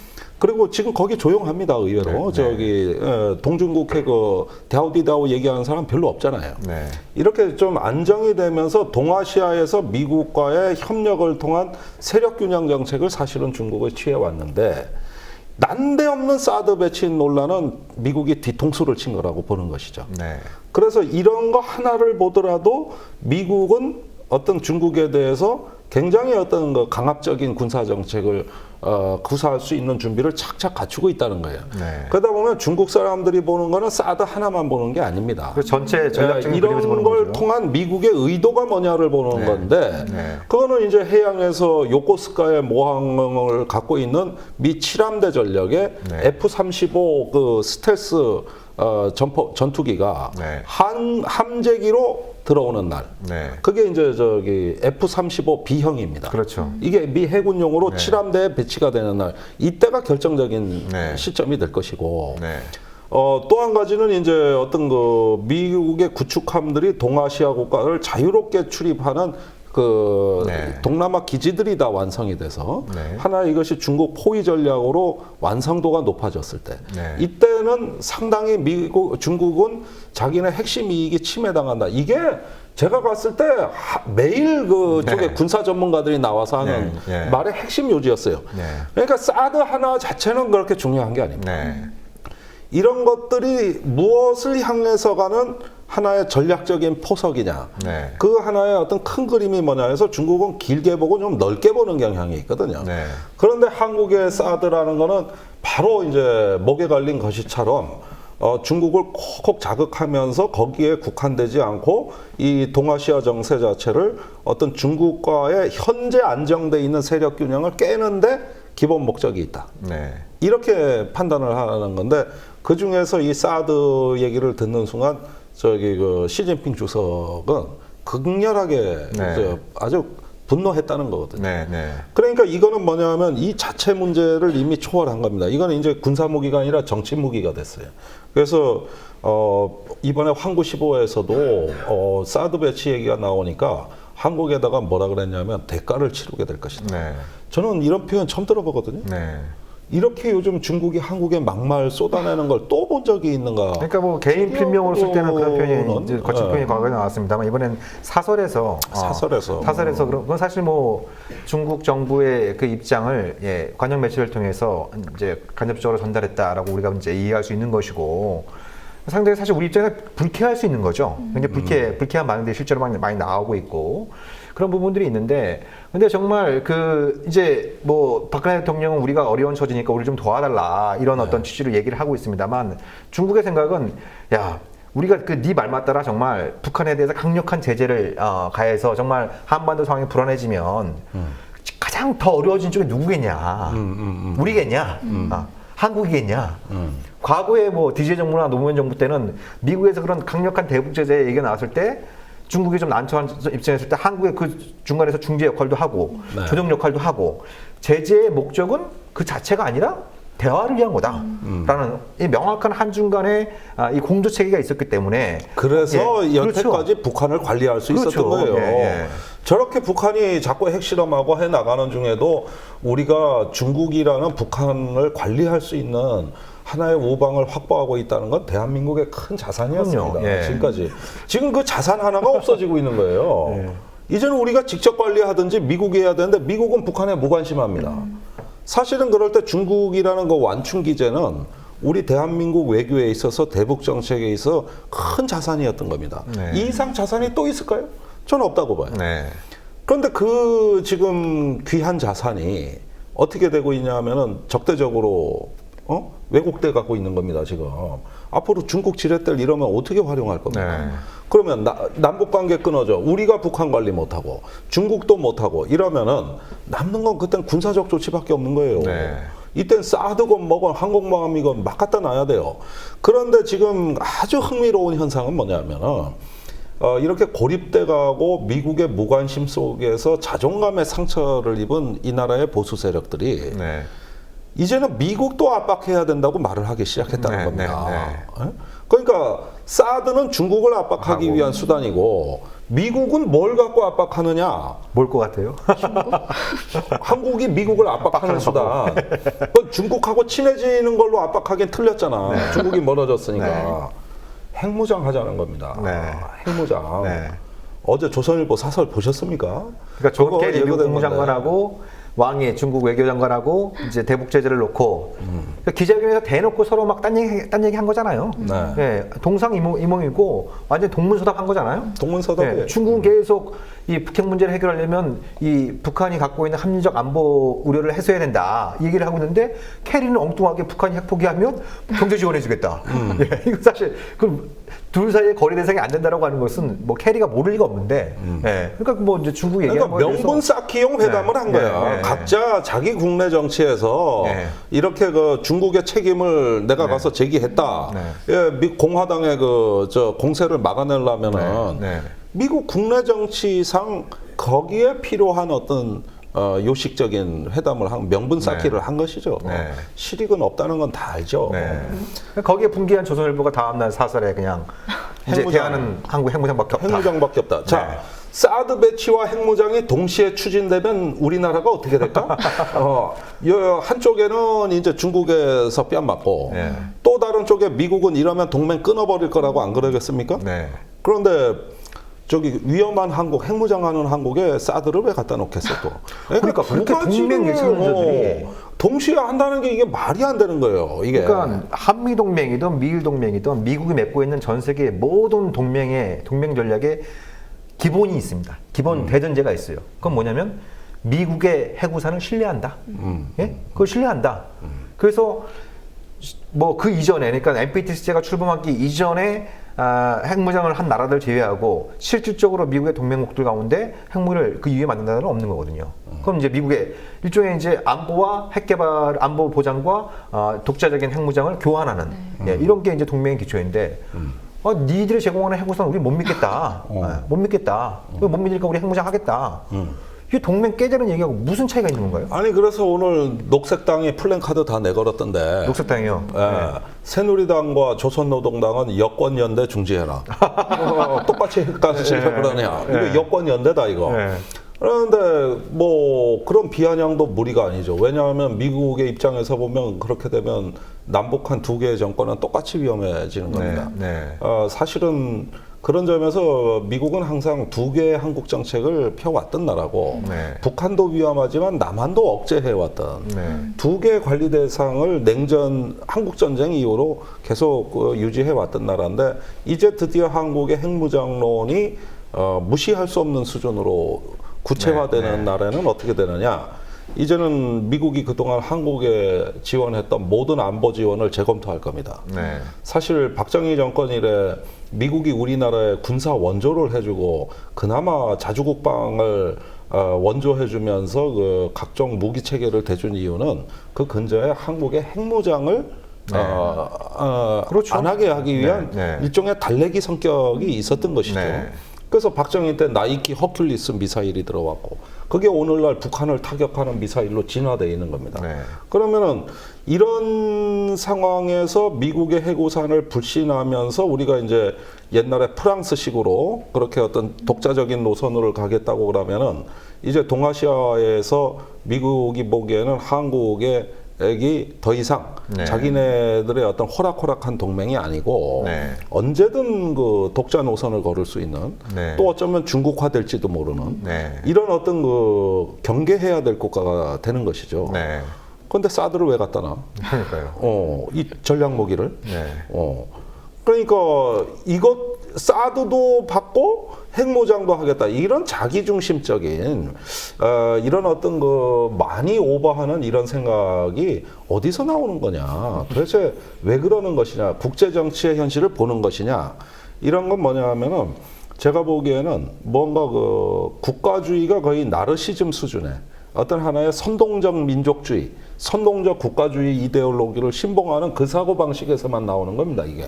그리고 지금 거기 조용합니다, 의외로. 네, 저기 동중국해 그 다우디다우 얘기하는 사람 별로 없잖아요. 네. 이렇게 좀 안정이 되면서 동아시아에서 미국과의 협력을 통한 세력 균형 정책을 사실은 중국이 취해왔는데 난데없는 사드 배치 논란은 미국이 뒤통수를 친 거라고 보는 것이죠. 네. 그래서 이런 거 하나를 보더라도 미국은 어떤 중국에 대해서 굉장히 어떤 그 강압적인 군사 정책을 구사할 수 있는 준비를 착착 갖추고 있다는 거예요. 네. 그러다 보면 중국 사람들이 보는 거는 사드 하나만 보는 게 아닙니다. 그 전체 전략적인 그림에서 보는 이런 걸 거죠. 통한 미국의 의도가 뭐냐를 보는 네. 건데 네. 그거는 이제 해양에서 요코스카의 모항을 갖고 있는 미 7함대 전력의 네. F-35 그 스텔스 전투기가 네. 함재기로 들어오는 날. 네. 그게 이제 저기 F-35 B형입니다. 그렇죠. 이게 미 해군용으로 네. 7함대에 배치가 되는 날. 이때가 결정적인 네. 시점이 될 것이고. 네. 또 한 가지는 이제 어떤 그 미국의 구축함들이 동아시아 국가를 자유롭게 출입하는 그 네. 동남아 기지들이 다 완성이 돼서 네. 하나 이것이 중국 포위 전략으로 완성도가 높아졌을 때 네. 이때는 상당히 중국은 자기네 핵심 이익이 침해당한다. 이게 제가 봤을 때 매일 그 쪽에 네. 군사 전문가들이 나와서 하는 네. 네. 말의 핵심 요지였어요. 네. 그러니까 사드 하나 자체는 그렇게 중요한 게 아닙니다. 네. 이런 것들이 무엇을 향해서 가는 하나의 전략적인 포석이냐. 네. 그 하나의 어떤 큰 그림이 뭐냐 해서 중국은 길게 보고 좀 넓게 보는 경향이 있거든요. 네. 그런데 한국의 사드라는 거는 바로 이제 목에 걸린 것이처럼 중국을 콕콕 자극하면서 거기에 국한되지 않고 이 동아시아 정세 자체를 어떤 중국과의 현재 안정돼 있는 세력 균형을 깨는데 기본 목적이 있다. 네. 이렇게 판단을 하는 건데 그 중에서 이 사드 얘기를 듣는 순간 저기 그 시진핑 주석은 극렬하게 네. 아주 분노했다는 거거든요. 네. 네. 그러니까 이거는 뭐냐면 이 자체 문제를 이미 초월한 겁니다. 이거는 이제 군사 무기가 아니라 정치 무기가 됐어요. 그래서 이번에 황구 15에서도 사드 배치 얘기가 나오니까 한국에다가 뭐라 그랬냐면 대가를 치르게 될 것이다. 네. 저는 이런 표현 처음 들어보거든요. 네. 이렇게 요즘 중국이 한국에 막말 쏟아내는 걸 또 본 적이 있는가? 그러니까 뭐 개인 필명으로 쓸 때는 그런 표현이 이제 거친 네. 표현이 과거에 나왔습니다만 이번엔 사설에서 그건 사실 뭐 중국 정부의 그 입장을 관영 매체를 통해서 이제 간접적으로 전달했다라고 우리가 이제 이해할 수 있는 것이고 상당히 사실 우리 입장에서 불쾌할 수 있는 거죠. 굉장히 불쾌한 반응들이 실제로 많이 나오고 있고 그런 부분들이 있는데 근데 정말 그 이제 뭐 박근혜 대통령은 우리가 어려운 처지니까 우리 좀 도와달라 이런 어떤 취지로 얘기를 하고 있습니다만 중국의 생각은 야 우리가 그 네 말만 따라 정말 북한에 대해서 강력한 제재를 가해서 정말 한반도 상황이 불안해지면 가장 더 어려워진 쪽이 누구겠냐 우리겠냐 한국이겠냐 과거에 뭐 DJ 정부나 노무현 정부 때는 미국에서 그런 강력한 대북 제재 얘기가 나왔을 때 중국이 좀 난처한 입장이었을 때 한국의 그 중간에서 중재 역할도 하고 네. 조정 역할도 하고 제재의 목적은 그 자체가 아니라 대화를 위한 거다라는 이 명확한 한중간의 이 공조 체계가 있었기 때문에 그래서 예, 여태까지 그렇죠. 북한을 관리할 수 그렇죠. 있었던 거예요. 예. 저렇게 북한이 자꾸 핵실험하고 해 나가는 중에도 우리가 중국이라는 북한을 관리할 수 있는 하나의 우방을 확보하고 있다는 건 대한민국의 큰 자산이었습니다. 그럼요. 예. 지금까지. 지금 그 자산 하나가 없어지고 있는 거예요. 예. 이제는 우리가 직접 관리하든지 미국이 해야 되는데 미국은 북한에 무관심합니다. 사실은 그럴 때 중국이라는 그 완충 기제는 우리 대한민국 외교에 있어서 대북 정책에 있어 큰 자산이었던 겁니다. 네. 이 이상 자산이 또 있을까요? 저는 없다고 봐요. 네. 그런데 그 지금 귀한 자산이 어떻게 되고 있냐 하면은 적대적으로 왜곡돼 갖고 있는 겁니다, 지금. 앞으로 중국 지렛대를 이러면 어떻게 활용할 겁니까? 네. 그러면 남북 관계 끊어져. 우리가 북한 관리 못하고 중국도 못하고 이러면은 남는 건 그땐 군사적 조치밖에 없는 거예요. 네. 이땐 사드건 뭐건 항공모함이건 막 갖다 놔야 돼요. 그런데 지금 아주 흥미로운 현상은 뭐냐면은 이렇게 고립돼 가고 미국의 무관심 속에서 자존감의 상처를 입은 이 나라의 보수 세력들이 네. 이제는 미국도 압박해야 된다고 말을 하기 시작했다는 네, 겁니다. 네, 그러니까 사드는 중국을 압박하기 위한 수단이고 미국은 뭘 갖고 압박하느냐? 뭘 것 같아요? 한국이 미국을 압박하는 수단. 그 중국하고 친해지는 걸로 압박하기엔 틀렸잖아. 중국이 멀어졌으니까. 핵무장 하자는 겁니다. 핵무장. 어제 조선일보 사설 보셨습니까? 그러니까 존 케리 미국 예고된 국무장관하고 왕이 중국 외교장관하고 이제 대북 제재를 놓고 그러니까 기자회견에서 대놓고 서로 막 딴 얘기 한 거잖아요. 예, 동상이몽이고 완전 동문서답 한 거잖아요. 동문서답. 예, 중국은 계속 이 북핵 문제를 해결하려면 이 북한이 갖고 있는 합리적 안보 우려를 해소해야 된다 이 얘기를 하고 있는데 케리는 엉뚱하게 북한이 핵 포기하면 경제 지원해주겠다. 예, 이거 사실 둘 사이의 거리 대상이 안 된다라고 하는 것은 뭐 케리가 모를 리가 없는데, 예, 그러니까 뭐 이제 중국 얘기하는 그러니까 명분 쌓기용 회담을 한 거야. 각자 자기 국내 정치에서 이렇게 그 중국의 책임을 내가 가서 제기했다. 예, 공화당의 저 공세를 막아내려면은 미국 국내 정치상 거기에 필요한 어떤 요식적인 회담을 한 명분 쌓기를 한 것이죠. 실익은 없다는 건 다 알죠. 거기에 분기한 조선일보가 다음날 사설에 그냥 이제 대안은 한국 핵무장밖에 없다. 핵무장밖에 없다. 자, 사드 배치와 핵무장이 동시에 추진되면 우리나라가 어떻게 될까? 한쪽에는 이제 중국에서 뺨 맞고 또 다른 쪽에 미국은 이러면 동맹 끊어버릴 거라고 안 그러겠습니까? 그런데 저기 위험한 한국, 핵무장하는 한국에 사드를 왜 갖다 놓겠어 또? 그러니까 그렇게 동맹 예측론자들이 동시에 한다는 게 이게 말이 안 되는 거예요. 이게. 그러니까 한미 동맹이든 미일 동맹이든 미국이 맺고 있는 전 세계 모든 동맹 전략에 기본이 있습니다. 기본 대전제가 있어요. 그건 뭐냐면 미국의 해구산을 신뢰한다. 예? 그걸 신뢰한다. 그래서 뭐 그 이전에 그러니까 NPT 출범하기 이전에 핵무장을 한 나라들 제외하고 실질적으로 미국의 동맹국들 가운데 핵무기를 그 이후에 만든 나라는 없는 거거든요. 그럼 이제 미국의 일종의 이제 안보와 핵개발, 안보 보장과 독자적인 핵무장을 교환하는 이런 게 이제 동맹의 기초인데 니들이 제공하는 핵우산 우리 못 믿겠다. 못 믿겠다. 못 믿으니까 우리 핵무장 하겠다. 이게 동맹 깨자는 얘기하고 무슨 차이가 있는 건가요? 아니 그래서 오늘 녹색당이 플랜카드 다 내걸었던데. 녹색당이요? 새누리당과 조선노동당은 여권연대 중지해라. 똑같이 핵가스 그러냐. 이거 여권연대다 이거. 그런데 뭐 그런 비아냥도 무리가 아니죠. 왜냐하면 미국의 입장에서 보면 그렇게 되면 남북한 두 개의 정권은 똑같이 위험해지는 겁니다. 사실은 그런 점에서 미국은 항상 두 개의 한국 정책을 펴왔던 나라고 북한도 위험하지만 남한도 억제해왔던 두 개의 관리 대상을 냉전 한국전쟁 이후로 계속 유지해왔던 나라인데 이제 드디어 한국의 핵무장론이 무시할 수 없는 수준으로 구체화되는 날에는 어떻게 되느냐. 이제는 미국이 그동안 한국에 지원했던 모든 안보 지원을 재검토할 겁니다. 사실 박정희 정권 이래 미국이 우리나라에 군사 원조를 해주고 그나마 자주국방을 원조해주면서 그 각종 무기 체계를 대준 이유는 그 근저에 한국의 핵무장을 그렇죠. 안 하게 하기 위한 일종의 달래기 성격이 있었던 것이죠. 그래서 박정희 때 나이키 허큘리스 미사일이 들어왔고 그게 오늘날 북한을 타격하는 미사일로 진화되어 있는 겁니다. 그러면은 이런 상황에서 미국의 핵우산을 불신하면서 우리가 이제 옛날에 프랑스식으로 그렇게 어떤 독자적인 노선으로 가겠다고 그러면은 이제 동아시아에서 미국이 보기에는 한국의 액이 더 이상 자기네들의 어떤 호락호락한 동맹이 아니고 언제든 그 독자 노선을 걸을 수 있는 또 어쩌면 중국화될지도 모르는 이런 어떤 그 경계해야 될 국가가 되는 것이죠. 그런데 사드를 왜 갖다 놔? 그러니까요. 이 전략 무기를. 그러니까 이것 사드도 받고 핵무장도 하겠다. 이런 자기중심적인 이런 어떤 그 많이 오버하는 이런 생각이 어디서 나오는 거냐. 도대체 왜 그러는 것이냐. 국제정치의 현실을 보는 것이냐. 이런 건 뭐냐 하면은 제가 보기에는 뭔가 그 국가주의가 거의 나르시즘 수준의 어떤 하나의 선동적 민족주의, 선동적 국가주의 이데올로기를 신봉하는 그 사고방식에서만 나오는 겁니다, 이게.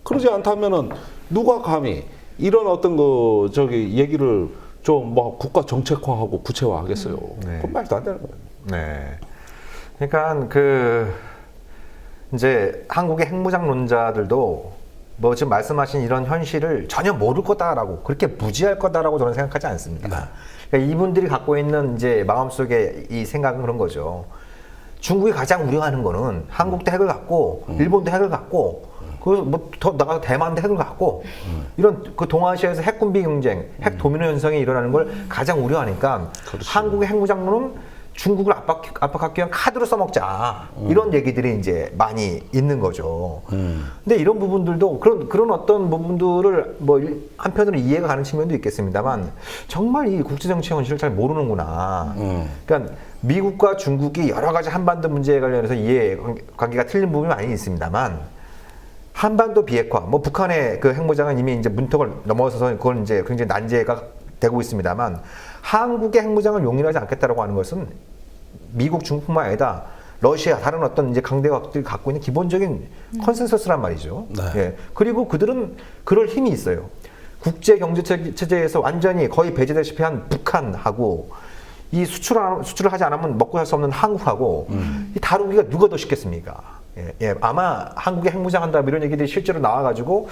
그러지 않다면은 누가 감히 이런 어떤 그 저기 얘기를 좀 뭐 국가 정책화하고 구체화하겠어요. 그건 말도 안 되는 거예요. 그러니까 그 이제 한국의 핵무장론자들도 뭐 지금 말씀하신 이런 현실을 전혀 모를 거다라고 그렇게 무지할 거다라고 저는 생각하지 않습니다. 그러니까 이분들이 갖고 있는 이제 마음속에 이 생각은 그런 거죠. 중국이 가장 우려하는 거는 한국도 핵을 갖고 일본도 핵을 갖고 그뭐더 나가서 대만도 핵을 갖고 이런 그 동아시아에서 핵군비 경쟁, 핵 도미노 현상이 일어나는 걸 가장 우려하니까 한국의 핵무장론은 중국을 압박하기 위한 카드로 써먹자 이런 얘기들이 이제 많이 있는 거죠. 근데 이런 부분들도 그런 어떤 부분들을 뭐 한편으로 이해가 가는 측면도 있겠습니다만 정말 이 국제정치 현실을 잘 모르는구나. 그러니까 미국과 중국이 여러 가지 한반도 문제에 관련해서 이해관계가 틀린 부분이 많이 있습니다만 한반도 비핵화, 뭐 북한의 그 핵무장은 이미 이제 문턱을 넘어서서 그건 이제 굉장히 난제가 되고 있습니다만 한국의 핵무장을 용인하지 않겠다라고 하는 것은 미국, 중국뿐만 아니라 러시아, 다른 어떤 이제 강대국들이 갖고 있는 기본적인 컨센서스란 말이죠. 네. 예. 그리고 그들은 그럴 힘이 있어요. 국제 경제 체제에서 완전히 거의 배제되시피 한 북한하고 이 수출을 하지 않으면 먹고 살 수 없는 한국하고 이 다루기가 누가 더 쉽겠습니까? 예. 아마 한국에 핵무장한다 이런 얘기들이 실제로 나와가지고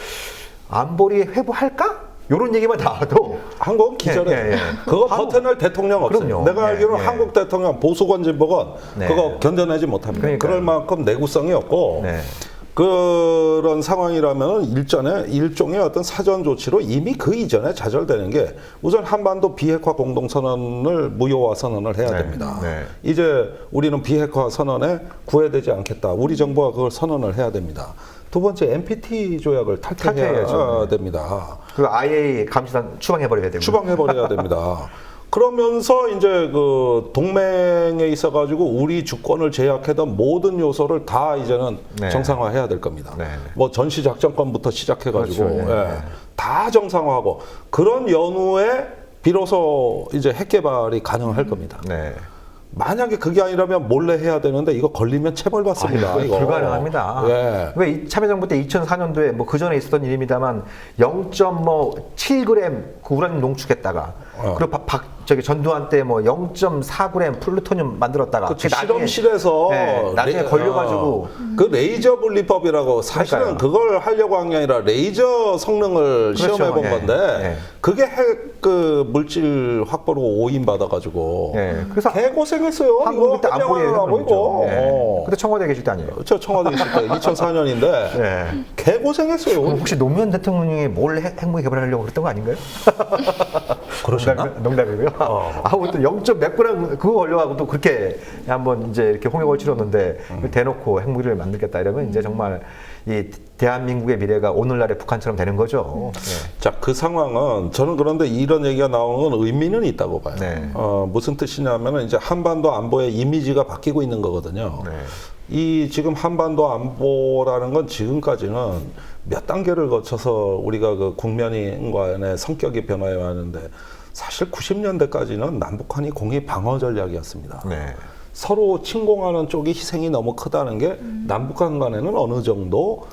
안보리 회부할까? 이런 얘기만 나와도 한국 기절해. 그거 버텨낼 대통령 없어요. 그럼요. 내가 알기로는 한국 대통령 보수권 진보건 그거 견뎌내지 못합니다. 그러니까요. 그럴 만큼 내구성이 없고 그런 상황이라면 일종의 어떤 사전 조치로 이미 그 이전에 좌절되는 게 우선 한반도 비핵화 공동선언을 무효화 선언을 해야 됩니다. 이제 우리는 비핵화 선언에 구애되지 않겠다. 우리 정부가 그걸 선언을 해야 됩니다. 두 번째 NPT 조약을 탈퇴해야 됩니다. 그 IA 감시단 추방해버려야 되고. 추방해버려야 됩니다. 그러면서 이제 그 동맹에 있어가지고 우리 주권을 제약하던 모든 요소를 다 이제는 정상화해야 될 겁니다. 뭐 전시작전권부터 시작해가지고 그렇죠. 다 정상화하고 그런 연후에 비로소 이제 핵 개발이 가능할 겁니다. 만약에 그게 아니라면 몰래 해야 되는데 이거 걸리면 체벌받습니다. 이거 불가능합니다. 왜 참여정부 때 2004년도에 뭐 그 전에 있었던 일입니다만 0.7g 그 우라늄 농축했다가 그리고 전두환 때 뭐 0.4g 플루토늄 만들었다가 그치, 실험실에서 나중에 걸려가지고 그 레이저 분리법이라고 사실은 그걸 하려고 한 게 아니라 레이저 성능을 시험해 본 건데 그게 핵 그 물질 확보로 오인 받아가지고 그래서 개고생했어요. 한국 그때 안보리하고 이거. 그때 청와대에 계실 때 아니에요? 저 청와대 있을 때 2004년인데 개고생했어요. 혹시 노무현 대통령이 몰래 핵무기 개발하려고 그랬던 거 아닌가요? 그러셨나? 농담이고요. 아무튼 0.몇 g 그거 걸려가고 또 그렇게 한번 이제 이렇게 홍역을 치렀는데 대놓고 핵무기를 만들겠다 이러면 이제 정말 이 대한민국의 미래가 오늘날의 북한처럼 되는 거죠. 자, 그 상황은 저는 그런데 이런 얘기가 나오는 건 의미는 있다고 봐요. 무슨 뜻이냐면은 이제 한반도 안보의 이미지가 바뀌고 있는 거거든요. 이 지금 한반도 안보라는 건 지금까지는 몇 단계를 거쳐서 우리가 그 국면이 간의 성격이 변화해 왔는데 사실 90년대까지는 남북한이 공의 방어 전략이었습니다. 서로 침공하는 쪽이 희생이 너무 크다는 게 남북한 간에는 어느 정도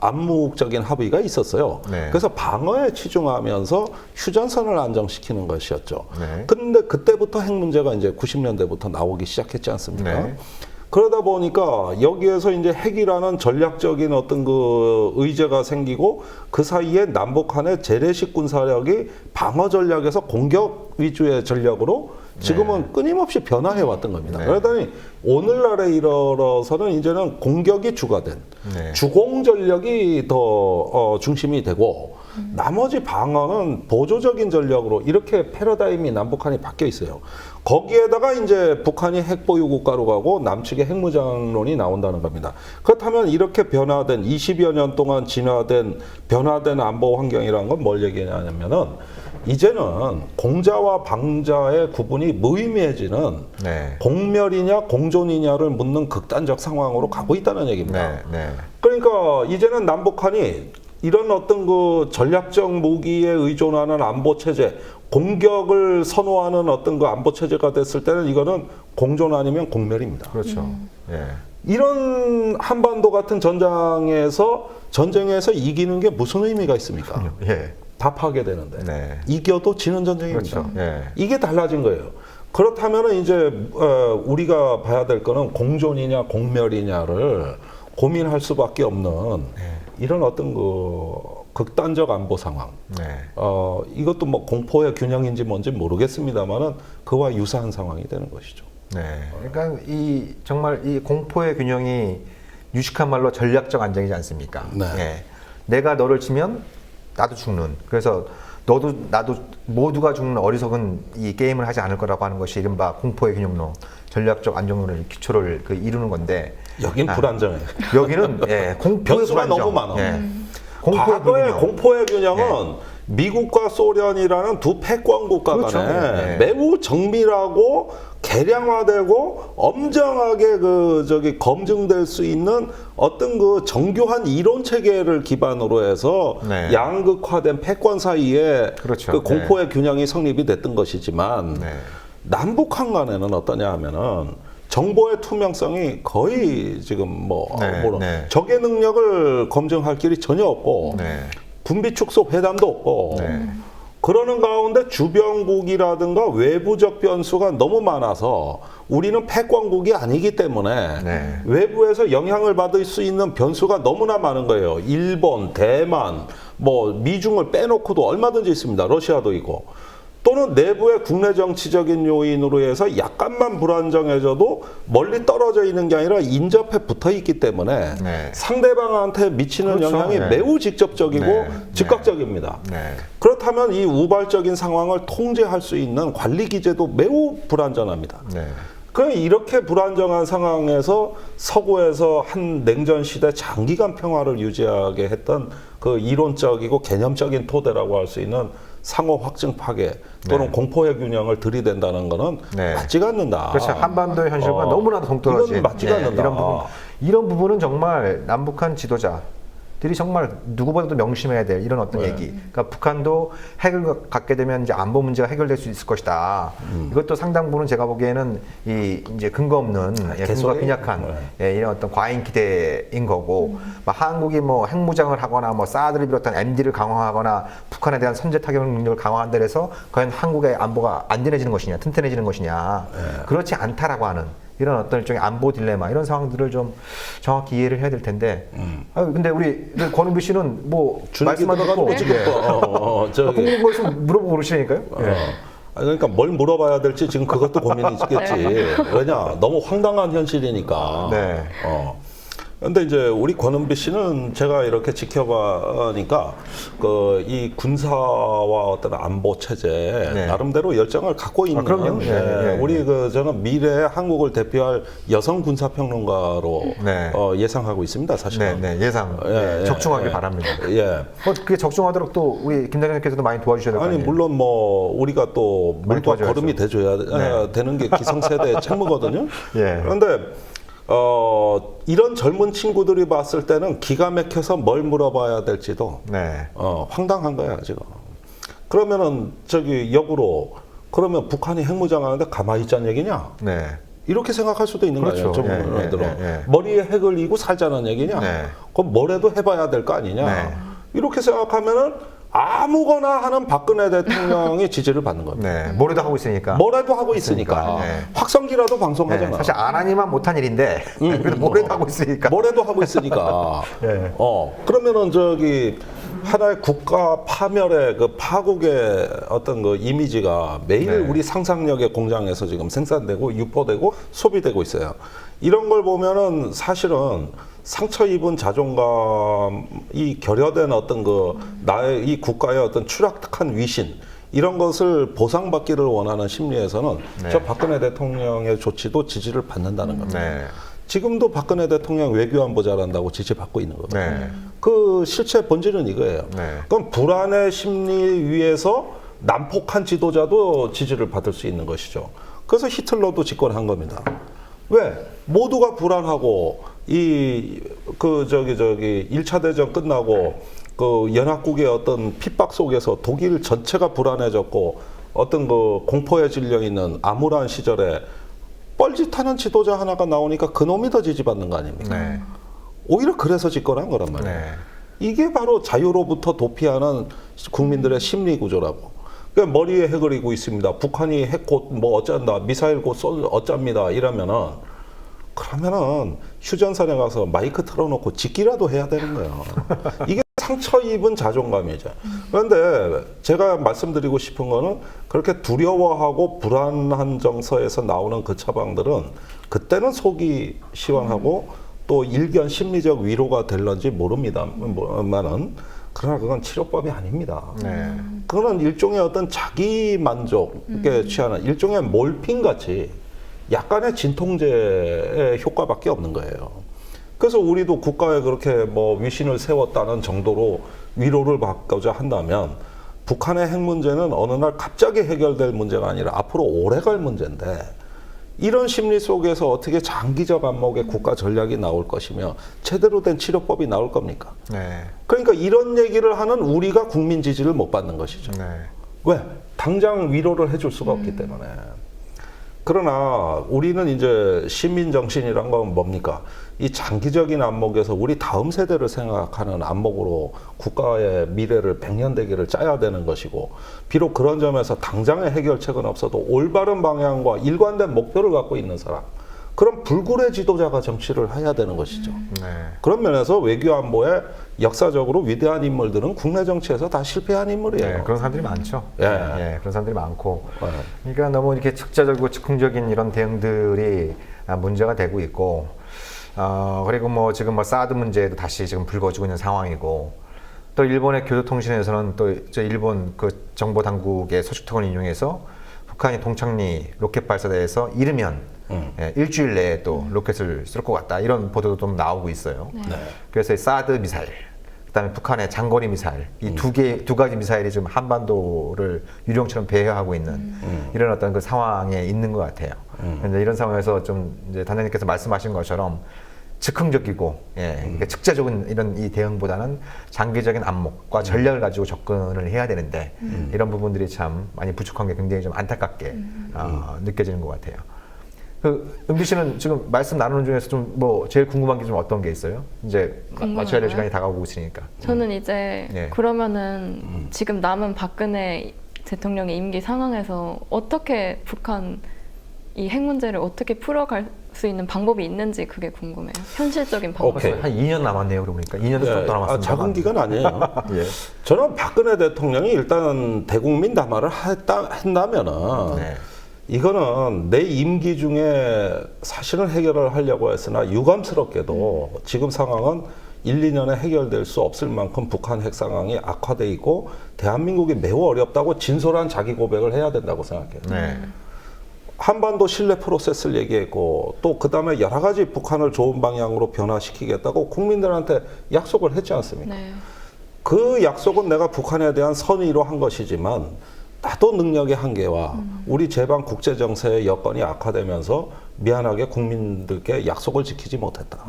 암묵적인 합의가 있었어요. 그래서 방어에 치중하면서 휴전선을 안정시키는 것이었죠. 근데 그때부터 핵 문제가 이제 90년대부터 나오기 시작했지 않습니까? 그러다 보니까 여기에서 이제 핵이라는 전략적인 어떤 그 의제가 생기고 그 사이에 남북한의 재래식 군사력이 방어 전략에서 공격 위주의 전략으로 지금은 끊임없이 변화해 왔던 겁니다. 그러더니 오늘날에 이르러서는 이제는 공격이 주가 된 주공 전략이 더 중심이 되고 나머지 방어는 보조적인 전략으로 이렇게 패러다임이 남북한이 바뀌어 있어요. 거기에다가 이제 북한이 핵보유 국가로 가고 남측의 핵무장론이 나온다는 겁니다. 그렇다면 이렇게 변화된 20여 년 동안 진화된 변화된 안보 환경이라는 건 뭘 얘기하냐면은 이제는 공자와 방자의 구분이 무의미해지는 공멸이냐 공존이냐를 묻는 극단적 상황으로 가고 있다는 얘기입니다. 그러니까 이제는 남북한이 이런 어떤 그 전략적 무기에 의존하는 안보 체제, 공격을 선호하는 어떤 그 안보 체제가 됐을 때는 이거는 공존 아니면 공멸입니다. 그렇죠. 이런 한반도 같은 전쟁에서 이기는 게 무슨 의미가 있습니까? 다 파괴되는데 이겨도 지는 전쟁입니다. 이게 달라진 거예요. 그렇다면 이제 우리가 봐야 될 거는 공존이냐 공멸이냐를 고민할 수밖에 없는 이런 어떤 그 극단적 안보 상황, 네. 이것도 뭐 공포의 균형인지 뭔지 모르겠습니다만은 그와 유사한 상황이 되는 것이죠. 네. 그러니까 정말 이 공포의 균형이 유식한 말로 전략적 안정이지 않습니까? 네. 예. 내가 너를 치면 나도 죽는. 그래서 너도 나도 모두가 죽는 어리석은 이 게임을 하지 않을 거라고 하는 것이 이른바 공포의 균형론, 전략적 안정론의 기초를 이루는 건데. 여긴 불안정해. 여기는 예, 공포의 변수가 불안정. 너무 많아. 예. 공포의 과거의 균형. 공포의 균형은 미국과 소련이라는 두 패권 국가 그렇죠. 간에 네. 매우 정밀하고 계량화되고 엄정하게 검증될 수 있는 어떤 그 정교한 이론 체계를 기반으로 해서 네. 양극화된 패권 사이에 그렇죠. 그 공포의 균형이 성립이 됐던 것이지만 네. 남북한 간에는 어떠냐 하면은 정보의 투명성이 거의 지금 네. 적의 능력을 검증할 길이 전혀 없고 네. 군비 축소 회담도 없고 네. 그러는 가운데 주변국이라든가 외부적 변수가 너무 많아서 우리는 패권국이 아니기 때문에 네. 외부에서 영향을 받을 수 있는 변수가 너무나 많은 거예요. 일본, 대만, 미중을 빼놓고도 얼마든지 있습니다. 러시아도 있고. 또는 내부의 국내 정치적인 요인으로 해서 약간만 불안정해져도 멀리 떨어져 있는 게 아니라 인접해 붙어 있기 때문에 네. 상대방한테 미치는 그렇죠. 영향이 네. 매우 직접적이고 네. 즉각적입니다. 네. 그렇다면 이 우발적인 상황을 통제할 수 있는 관리 기제도 매우 불안전합니다. 네. 이렇게 불안정한 상황에서 서구에서 한 냉전 시대 장기간 평화를 유지하게 했던 그 이론적이고 개념적인 토대라고 할 수 있는 상호 확증 파괴 또는 네. 공포의 균형을 들이댄다는 것은 네. 맞지가 않는다. 그렇죠. 한반도의 현실과 너무나도 동떨어진 이건 맞지가 않는다. 이런 부분은 정말 남북한 지도자들이 정말 누구보다도 명심해야 될 이런 어떤 얘기. 그러니까 북한도 핵을 갖게 되면 이제 안보 문제가 해결될 수 있을 것이다. 이것도 상당 부분 제가 보기에는 이제 근거 없는 근거가 빈약한 이런 어떤 과잉 기대인 거고, 한국이 핵무장을 하거나 사드를 비롯한 MD를 강화하거나 북한에 대한 선제 타격 능력을 강화한다 해서 과연 한국의 안보가 안전해지는 것이냐, 튼튼해지는 것이냐, 그렇지 않다라고 하는 이런 어떤 일종의 안보 딜레마 이런 상황들을 좀 정확히 이해를 해야 될 텐데. 근데 우리 권은비 씨는 말씀만 듣고 궁금한 거 있으면 물어보고 그러시니까요. 그러니까 뭘 물어봐야 될지 지금 그것도 고민이 있겠지. 왜냐, 너무 황당한 현실이니까. 네. 근데 이제 우리 권은비 씨는 제가 이렇게 지켜보니까 이 군사와 어떤 안보 체제 네. 나름대로 열정을 갖고 있는 그럼요. 우리 저는 미래의 한국을 대표할 여성 군사 평론가로 예상하고 있습니다. 사실은. 네, 예상 적중하길 바랍니다. 예. 그게 적중하도록 또 우리 김대장님께서도 많이 도와주셔야 될 거 아니에요? 물론 우리가 또 물과 도와줘야죠. 걸음이 돼줘야 되는 게 기성세대의 책무거든요. 예. 그런데 이런 젊은 친구들이 봤을 때는 기가 막혀서 뭘 물어봐야 될지도 황당한 거야 지금. 그러면은 역으로 그러면 북한이 핵무장하는데 가만히 있자는 얘기냐? 네. 이렇게 생각할 수도 있는 그렇죠. 거예요. 머리에 핵을 이고 살자는 얘기냐? 그럼 뭐라도 해봐야 될 거 아니냐? 이렇게 생각하면은 아무거나 하는 박근혜 대통령이 지지를 받는 겁니다. 뭐라도 하고 있으니까. 뭐라도 하고 있으니까. 확성기라도 방송하잖아. 사실 안 하니만 못한 일인데 그래도 뭐라도 하고 있으니까. 뭐라도 하고 있으니까. 그러면은 하나의 국가 파멸의 파국의 어떤 이미지가 매일 우리 상상력의 공장에서 지금 생산되고 유포되고 소비되고 있어요. 이런 걸 보면은 사실은 상처 입은 자존감이 결여된 어떤 나의 이 국가의 어떤 추락한 위신 이런 것을 보상받기를 원하는 심리에서는 저 박근혜 대통령의 조치도 지지를 받는다는 겁니다. 지금도 박근혜 대통령 외교안보 잘한다고 지지받고 있는 겁니다. 그 실체 본질은 이거예요. 그럼 불안의 심리 위에서 난폭한 지도자도 지지를 받을 수 있는 것이죠. 그래서 히틀러도 집권한 겁니다. 왜? 모두가 불안하고 1차 대전 끝나고 연합국의 어떤 핍박 속에서 독일 전체가 불안해졌고 어떤 공포에 질려 있는 암울한 시절에 뻘짓하는 지도자 하나가 나오니까 그놈이 더 지지받는 거 아닙니까? 오히려 그래서 집권한 거란 말이에요. 이게 바로 자유로부터 도피하는 국민들의 심리 구조라고. 그러니까 머리에 핵을 이고 있습니다. 북한이 핵 곧 어쩐다, 미사일 곧 어쩝니다. 이러면은 그러면은 휴전선에 가서 마이크 틀어놓고 짓기라도 해야 되는 거예요. 이게 상처 입은 자존감이죠. 그런데 제가 말씀드리고 싶은 거는 그렇게 두려워하고 불안한 정서에서 나오는 그 처방들은 그때는 속이 시원하고 또 일견 심리적 위로가 될런지 모릅니다만은 그러나 그건 치료법이 아닙니다. 네. 그거는 일종의 어떤 자기 만족에 취하는 일종의 몰핀 같이 약간의 진통제의 효과밖에 없는 거예요. 그래서 우리도 국가에 그렇게 뭐 위신을 세웠다는 정도로 위로를 받고자 한다면 북한의 핵 문제는 어느 날 갑자기 해결될 문제가 아니라 앞으로 오래 갈 문제인데 이런 심리 속에서 어떻게 장기적 안목의 국가 전략이 나올 것이며 제대로 된 치료법이 나올 겁니까? 네. 그러니까 이런 얘기를 하는 우리가 국민 지지를 못 받는 것이죠. 네. 왜? 당장 위로를 해줄 수가 없기 때문에. 그러나 우리는 이제 시민 정신이란 건 뭡니까? 이 장기적인 안목에서 우리 다음 세대를 생각하는 안목으로 국가의 미래를 100년 대계를 짜야 되는 것이고, 비록 그런 점에서 당장의 해결책은 없어도 올바른 방향과 일관된 목표를 갖고 있는 사람, 그런 불굴의 지도자가 정치를 해야 되는 것이죠. 네. 그런 면에서 외교 안보에 역사적으로 위대한 인물들은 국내 정치에서 다 실패한 인물이에요. 네, 그런 사람들이 많죠. 예. 예, 그런 사람들이 많고. 예. 그러니까 너무 이렇게 즉자적이고 즉흥적인 이런 대응들이 문제가 되고 있고, 그리고 뭐 지금 뭐 사드 문제도 다시 지금 불거지고 있는 상황이고, 또 일본의 교도통신에서는 또 저 일본 그 정보 당국의 소식통을 인용해서 북한이 동창리 로켓 발사대에서 이르면 예, 일주일 내에 또 로켓을 쏠 것 같다, 이런 보도도 좀 나오고 있어요. 네. 그래서 이 사드 미사일, 그다음에 북한의 장거리 미사일, 이 두 가지 미사일이 지금 한반도를 유령처럼 배회하고 있는 이런 어떤 그 상황에 있는 것 같아요. 그런데 이런 상황에서 좀 이제 단장님께서 말씀하신 것처럼 즉흥적이고, 예, 그러니까 즉자적인 이런 이 대응보다는 장기적인 안목과 전략을 가지고 접근을 해야 되는데 이런 부분들이 참 많이 부족한 게 굉장히 좀 안타깝게 느껴지는 것 같아요. 그 은비 씨는 지금 말씀 나누는 중에서 좀 뭐 제일 궁금한 게 좀 어떤 게 있어요? 이제 마쳐야 될 시간이 다가오고 있으니까. 저는 이제 예. 그러면은 지금 남은 박근혜 대통령의 임기 상황에서 어떻게 북한 이 핵 문제를 어떻게 풀어갈 수 있는 방법이 있는지 그게 궁금해요. 현실적인 방법. 오케이. 한 2년 남았네요. 그러고 보니까 2년 정도 남았습니다. 작은 기간 아니에요. 예. 저는 박근혜 대통령이 일단 대국민 담화를 한다면은 네. 이거는 내 임기 중에 사실은 해결을 하려고 했으나 유감스럽게도 지금 상황은 1, 2년에 해결될 수 없을 만큼 북한 핵 상황이 악화돼 있고 대한민국이 매우 어렵다고 진솔한 자기 고백을 해야 된다고 생각해요. 네. 한반도 신뢰 프로세스를 얘기했고 또 그다음에 여러 가지 북한을 좋은 방향으로 변화시키겠다고 국민들한테 약속을 했지 않습니까? 네. 그 약속은 내가 북한에 대한 선의로 한 것이지만 나도 능력의 한계와 우리 제방 국제 정세의 여건이 악화되면서 미안하게 국민들께 약속을 지키지 못했다.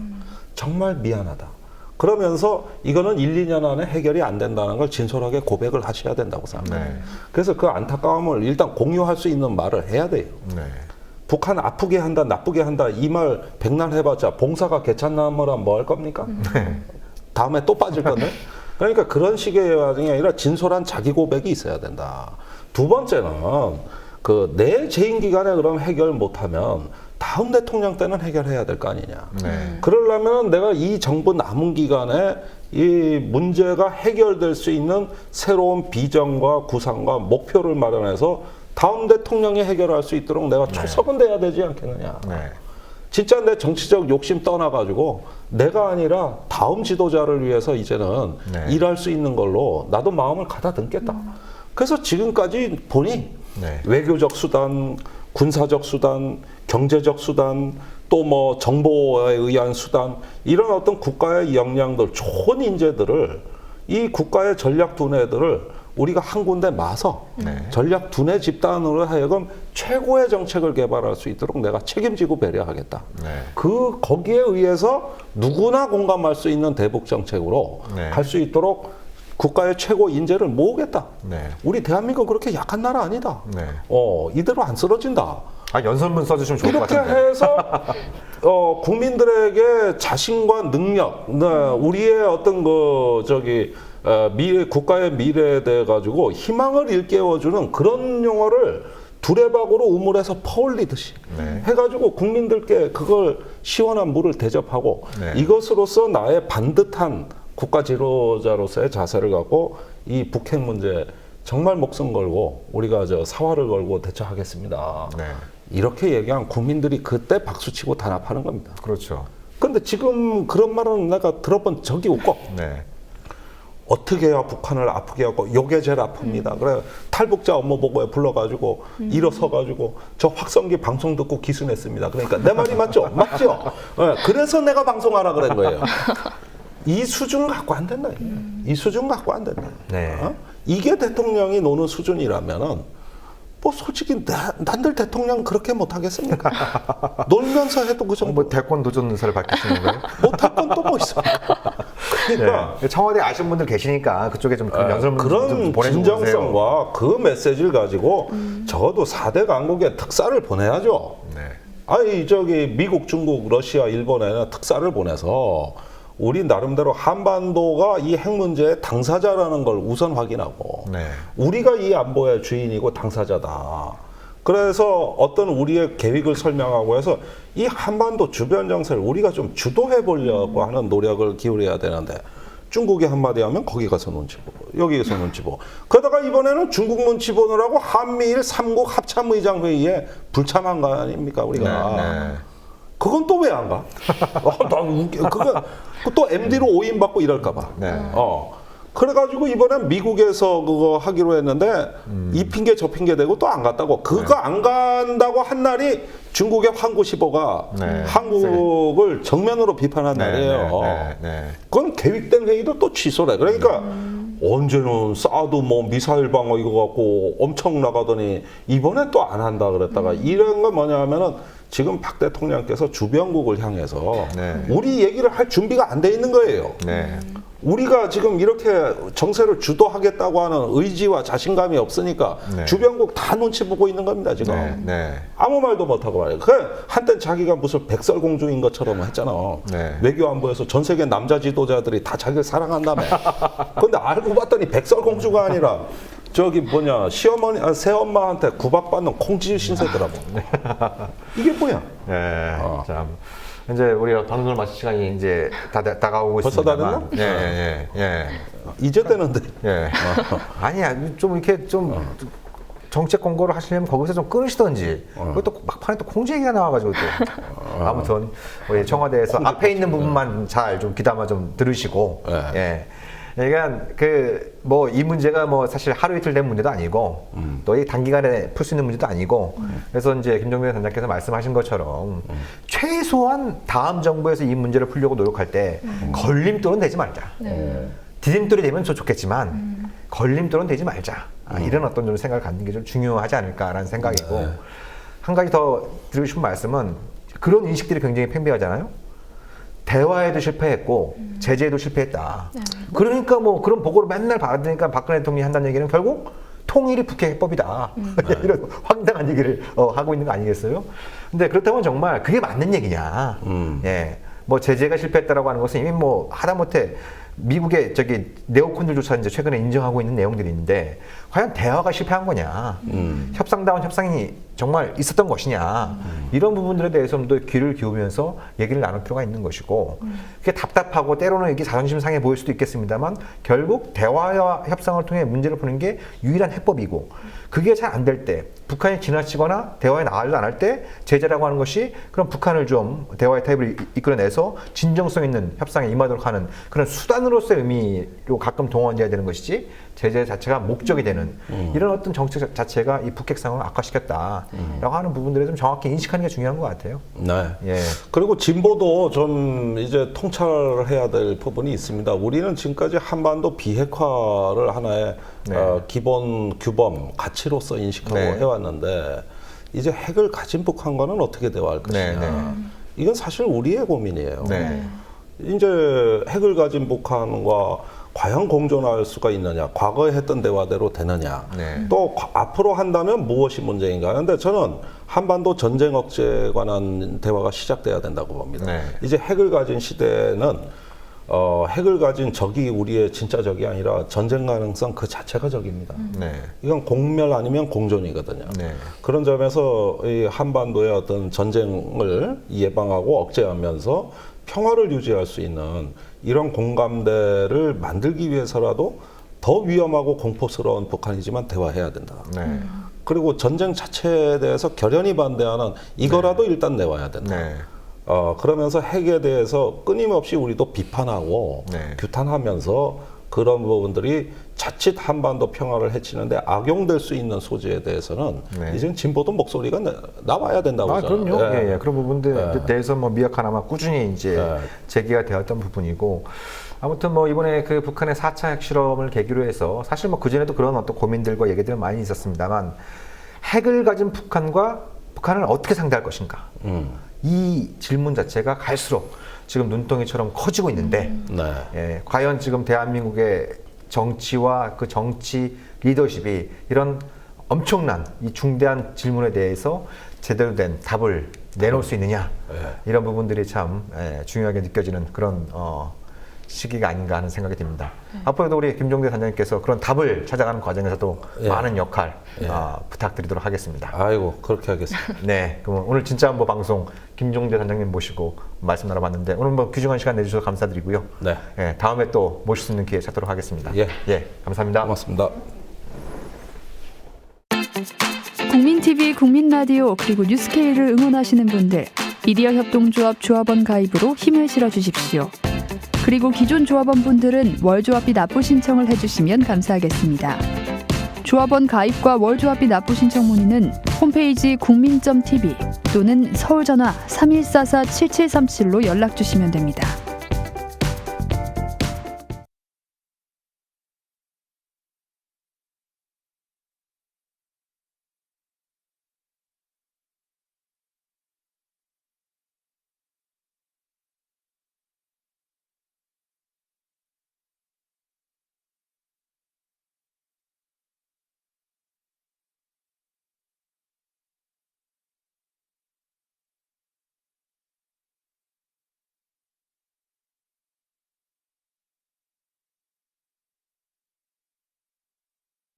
정말 미안하다. 그러면서 이거는 1, 2년 안에 해결이 안 된다는 걸 진솔하게 고백을 하셔야 된다고 생각합니다. 네. 그래서 그 안타까움을 일단 공유할 수 있는 말을 해야 돼요. 네. 북한 아프게 한다, 나쁘게 한다, 이 말 백날 해봤자 봉사가 개찬나무라 뭐 할 겁니까? 다음에 또 빠질 건데? 그러니까 그런 식의 와중이 아니라 진솔한 자기 고백이 있어야 된다. 두 번째는 내 재임 기간에 그럼 해결 못하면 다음 대통령 때는 해결해야 될 거 아니냐. 네. 그러려면 내가 이 정부 남은 기간에 이 문제가 해결될 수 있는 새로운 비전과 구상과 목표를 마련해서 다음 대통령이 해결할 수 있도록 내가 초석은 돼야 되지 않겠느냐. 네. 진짜 내 정치적 욕심 떠나가지고 내가 아니라 다음 지도자를 위해서 이제는 네. 일할 수 있는 걸로 나도 마음을 가다듬겠다. 그래서 지금까지 보니 네. 외교적 수단, 군사적 수단, 경제적 수단, 또 뭐 정보에 의한 수단, 이런 어떤 국가의 역량들, 좋은 인재들을 이 국가의 전략 두뇌들을 우리가 한 군데 마서 네. 전략 두뇌 집단으로 하여금 최고의 정책을 개발할 수 있도록 내가 책임지고 배려하겠다. 네. 거기에 의해서 누구나 공감할 수 있는 대북 정책으로 네. 갈 수 있도록 국가의 최고 인재를 모으겠다. 네. 우리 대한민국 그렇게 약한 나라 아니다. 네. 이대로 안 쓰러진다. 연설문 써주시면 좋을 것 이렇게 같은데. 해서 국민들에게 자신과 능력, 우리의 어떤 국가의 미래에 대해 가지고 희망을 일깨워주는 그런 용어를 두레박으로 우물에서 퍼올리듯이 네. 해가지고 국민들께 그걸 시원한 물을 대접하고 네. 이것으로서 나의 반듯한 국가 지도자로서의 자세를 갖고 이 북핵 문제 정말 목숨 걸고 우리가 사활을 걸고 대처하겠습니다. 네. 이렇게 얘기한 국민들이 그때 박수치고 단합하는 겁니다. 그렇죠. 그런데 지금 그런 말은 내가 들어본 적이 없고 네. 어떻게 해야 북한을 아프게 하고 요게 제일 아픕니다. 그래 탈북자 업무 보고에 불러가지고 일어서가지고 저 확성기 방송 듣고 기순했습니다. 그러니까 내 말이 맞죠? 맞죠? 네, 그래서 내가 방송하라 그런 거예요. 이 수준 갖고 안 된다. 이 수준 갖고 안 된다. 네. 이게 대통령이 노는 수준이라면은 뭐 솔직히 난들 대통령 그렇게 못하겠습니까? 놀면서 해도 그 정도. 뭐 대권 도전 의사를 밝히시는 거예요? 못할 건 또 뭐 있어. 그러니까 네. 청와대 아시는 분들 계시니까 그쪽에 좀 연설 그런 좀 보내주세요. 진정성과 그 메시지를 가지고 적어도 4대 강국에 특사를 보내야죠. 네. 아니 저기 미국, 중국, 러시아, 일본에는 특사를 보내서 우리 나름대로 한반도가 이 핵 문제의 당사자라는 걸 우선 확인하고 네. 우리가 이 안보의 주인이고 당사자다. 그래서 어떤 우리의 계획을 설명하고 해서 이 한반도 주변 정세를 우리가 좀 주도해 보려고 하는 노력을 기울여야 되는데 중국이 한마디 하면 거기 가서 눈치 보고 여기에서 눈치 보고 그러다가 이번에는 중국 눈치 보느라고 한미일 3국 합참의장 회의에 불참한 거 아닙니까 우리가. 네. 그건 또 왜 안 가? 나 웃겨. 그거 또 MD로 오인받고 이럴까 봐. 네. 그래가지고 이번엔 미국에서 그거 하기로 했는데 이 핑계 저 핑계 대고 또 안 갔다고. 그거 안 간다고 한 날이 중국의 황구시보가 네. 한국을 정면으로 비판한 네. 날이에요. 네. 그건 계획된 회의도 또 취소래. 그러니까 언제는 사드 뭐 미사일 방어 이거 갖고 엄청 나가더니 이번에 또 안 한다 그랬다가 이런 건 뭐냐 하면은 지금 박 대통령께서 주변국을 향해서 네. 우리 얘기를 할 준비가 안 돼 있는 거예요. 네. 우리가 지금 이렇게 정세를 주도하겠다고 하는 의지와 자신감이 없으니까 네. 주변국 다 눈치 보고 있는 겁니다 지금. 네. 아무 말도 못하고 말이에요. 그래 한땐 자기가 무슨 백설공주인 것처럼 했잖아. 네. 외교안보에서 전 세계 남자 지도자들이 다 자기를 사랑한다며. 근데 알고 봤더니 백설공주가 아니라 저기 뭐냐 시어머니 새엄마한테 구박받는 콩쥐 신세더라고. 이게 뭐야? 네. 참. 이제 우리가 방송을 마칠 시간이 이제 다가오고 벌써 있습니다만. 다 예. 이제 되는데. 예. 아니야, 좀 이렇게 좀 정책 공고를 하시려면 거기서 좀 끊으시던지. 그것도 막판에 또 콩쥐 얘기가 나와가지고 또. 아무튼 우리 청와대에서 앞에 있는 부분만 잘 좀 귀담아 좀 들으시고. 예. 그러니까 그 뭐 이 문제가 뭐 사실 하루 이틀 된 문제도 아니고 또 이 단기간에 풀 수 있는 문제도 아니고 그래서 이제 김종대 단장께서 말씀하신 것처럼 최소한 다음 정부에서 이 문제를 풀려고 노력할 때 걸림돌은 되지 말자. 디딤돌이 되면 좋겠지만 걸림돌은 되지 말자. 이런 어떤 좀 생각을 갖는 게 좀 중요하지 않을까라는 생각이고 한 가지 더 드리고 싶은 말씀은 그런 인식들이 굉장히 팽배하잖아요. 대화에도 실패했고 제재에도 실패했다. 그러니까 뭐 그런 보고를 맨날 받으니까 박근혜 대통령이 한다는 얘기는 결국 통일이 북핵 해법이다. 이런 황당한 얘기를 하고 있는 거 아니겠어요? 근데 그렇다면 정말 그게 맞는 얘기냐? 예, 뭐 제재가 실패했다라고 하는 것은 이미 뭐 하다못해 미국의 저기 네오콘들조차 이제 최근에 인정하고 있는 내용들이 있는데 과연 대화가 실패한 거냐? 협상다운 협상이 정말 있었던 것이냐? 이런 부분들에 대해서 좀 더 귀를 기울이면서 얘기를 나눌 필요가 있는 것이고 그게 답답하고 때로는 이게 자존심 상해 보일 수도 있겠습니다만 결국 대화와 협상을 통해 문제를 푸는 게 유일한 해법이고 그게 잘 안 될 때 북한이 지나치거나 대화에 나가려 안 할 때 제재라고 하는 것이 그럼 북한을 좀 대화의 타입을 이끌어내서 진정성 있는 협상에 임하도록 하는 그런 수단으로서의 의미로 가끔 동원돼야 되는 것이지 제재 자체가 목적이 되는 이런 어떤 정책 자체가 이 북핵 상황을 악화시켰다라고 하는 부분들에 좀 정확히 인식하는 게 중요한 것 같아요. 네. 예. 그리고 진보도 좀 이제 통찰해야 될 부분이 있습니다. 우리는 지금까지 한반도 비핵화를 하나의 기본 규범, 가치로서 인식하고 해왔는데 이제 핵을 가진 북한과는 어떻게 대화할 것이냐. 이건 사실 우리의 고민이에요. 이제 핵을 가진 북한과 과연 공존할 수가 있느냐, 과거에 했던 대화대로 되느냐, 또 앞으로 한다면 무엇이 문제인가. 그런데 저는 한반도 전쟁 억제에 관한 대화가 시작돼야 된다고 봅니다. 이제 핵을 가진 시대는 핵을 가진 적이 우리의 진짜 적이 아니라 전쟁 가능성 그 자체가 적입니다. 네. 이건 공멸 아니면 공존이거든요. 네. 그런 점에서 이 한반도의 어떤 전쟁을 예방하고 억제하면서 평화를 유지할 수 있는 이런 공감대를 만들기 위해서라도 더 위험하고 공포스러운 북한이지만 대화해야 된다. 네. 그리고 전쟁 자체에 대해서 결연히 반대하는 이거라도 일단 내와야 된다. 네. 그러면서 핵에 대해서 끊임없이 우리도 비판하고 네. 규탄하면서 그런 부분들이 자칫 한반도 평화를 해치는데 악용될 수 있는 소지에 대해서는 네. 이제는 진보도 목소리가 나와야 된다고 저는. 그럼요. 예. 예, 그런 부분들에 대해서 뭐 미약 하나마 꾸준히 이제 제기가 되었던 부분이고 아무튼 뭐 이번에 그 북한의 4차 핵실험을 계기로 해서 사실 뭐 그전에도 그런 어떤 고민들과 얘기들 많이 있었습니다만 핵을 가진 북한을 어떻게 상대할 것인가. 이 질문 자체가 갈수록 지금 눈덩이처럼 커지고 있는데 네. 예, 과연 지금 대한민국의 정치와 그 정치 리더십이 이런 엄청난 이 중대한 질문에 대해서 제대로 된 답을 내놓을 수 있느냐 이런 부분들이 참 중요하게 느껴지는 그런 시기가 아닌가 하는 생각이 듭니다. 앞으로도 우리 김종대 단장님께서 그런 답을 찾아가는 과정에서도 많은 역할 부탁드리도록 하겠습니다. 아이고 그렇게 하겠습니다. 네, 그럼 오늘 진짜 한번 방송 김종대 단장님 모시고 말씀 나눠봤는데 오늘 뭐 귀중한 시간 내주셔서 감사드리고요. 네. 예, 다음에 또 모실 수 있는 기회 찾도록 하겠습니다. 예. 감사합니다. 고맙습니다. 국민TV, 국민라디오 그리고 뉴스케이를 응원하시는 분들 미디어 협동조합 조합원 가입으로 힘을 실어주십시오. 그리고 기존 조합원 분들은 월조합비 납부 신청을 해주시면 감사하겠습니다. 조합원 가입과 월조합비 납부 신청 문의는 홈페이지 국민.tv 또는 서울전화 3144-7737로 연락 주시면 됩니다.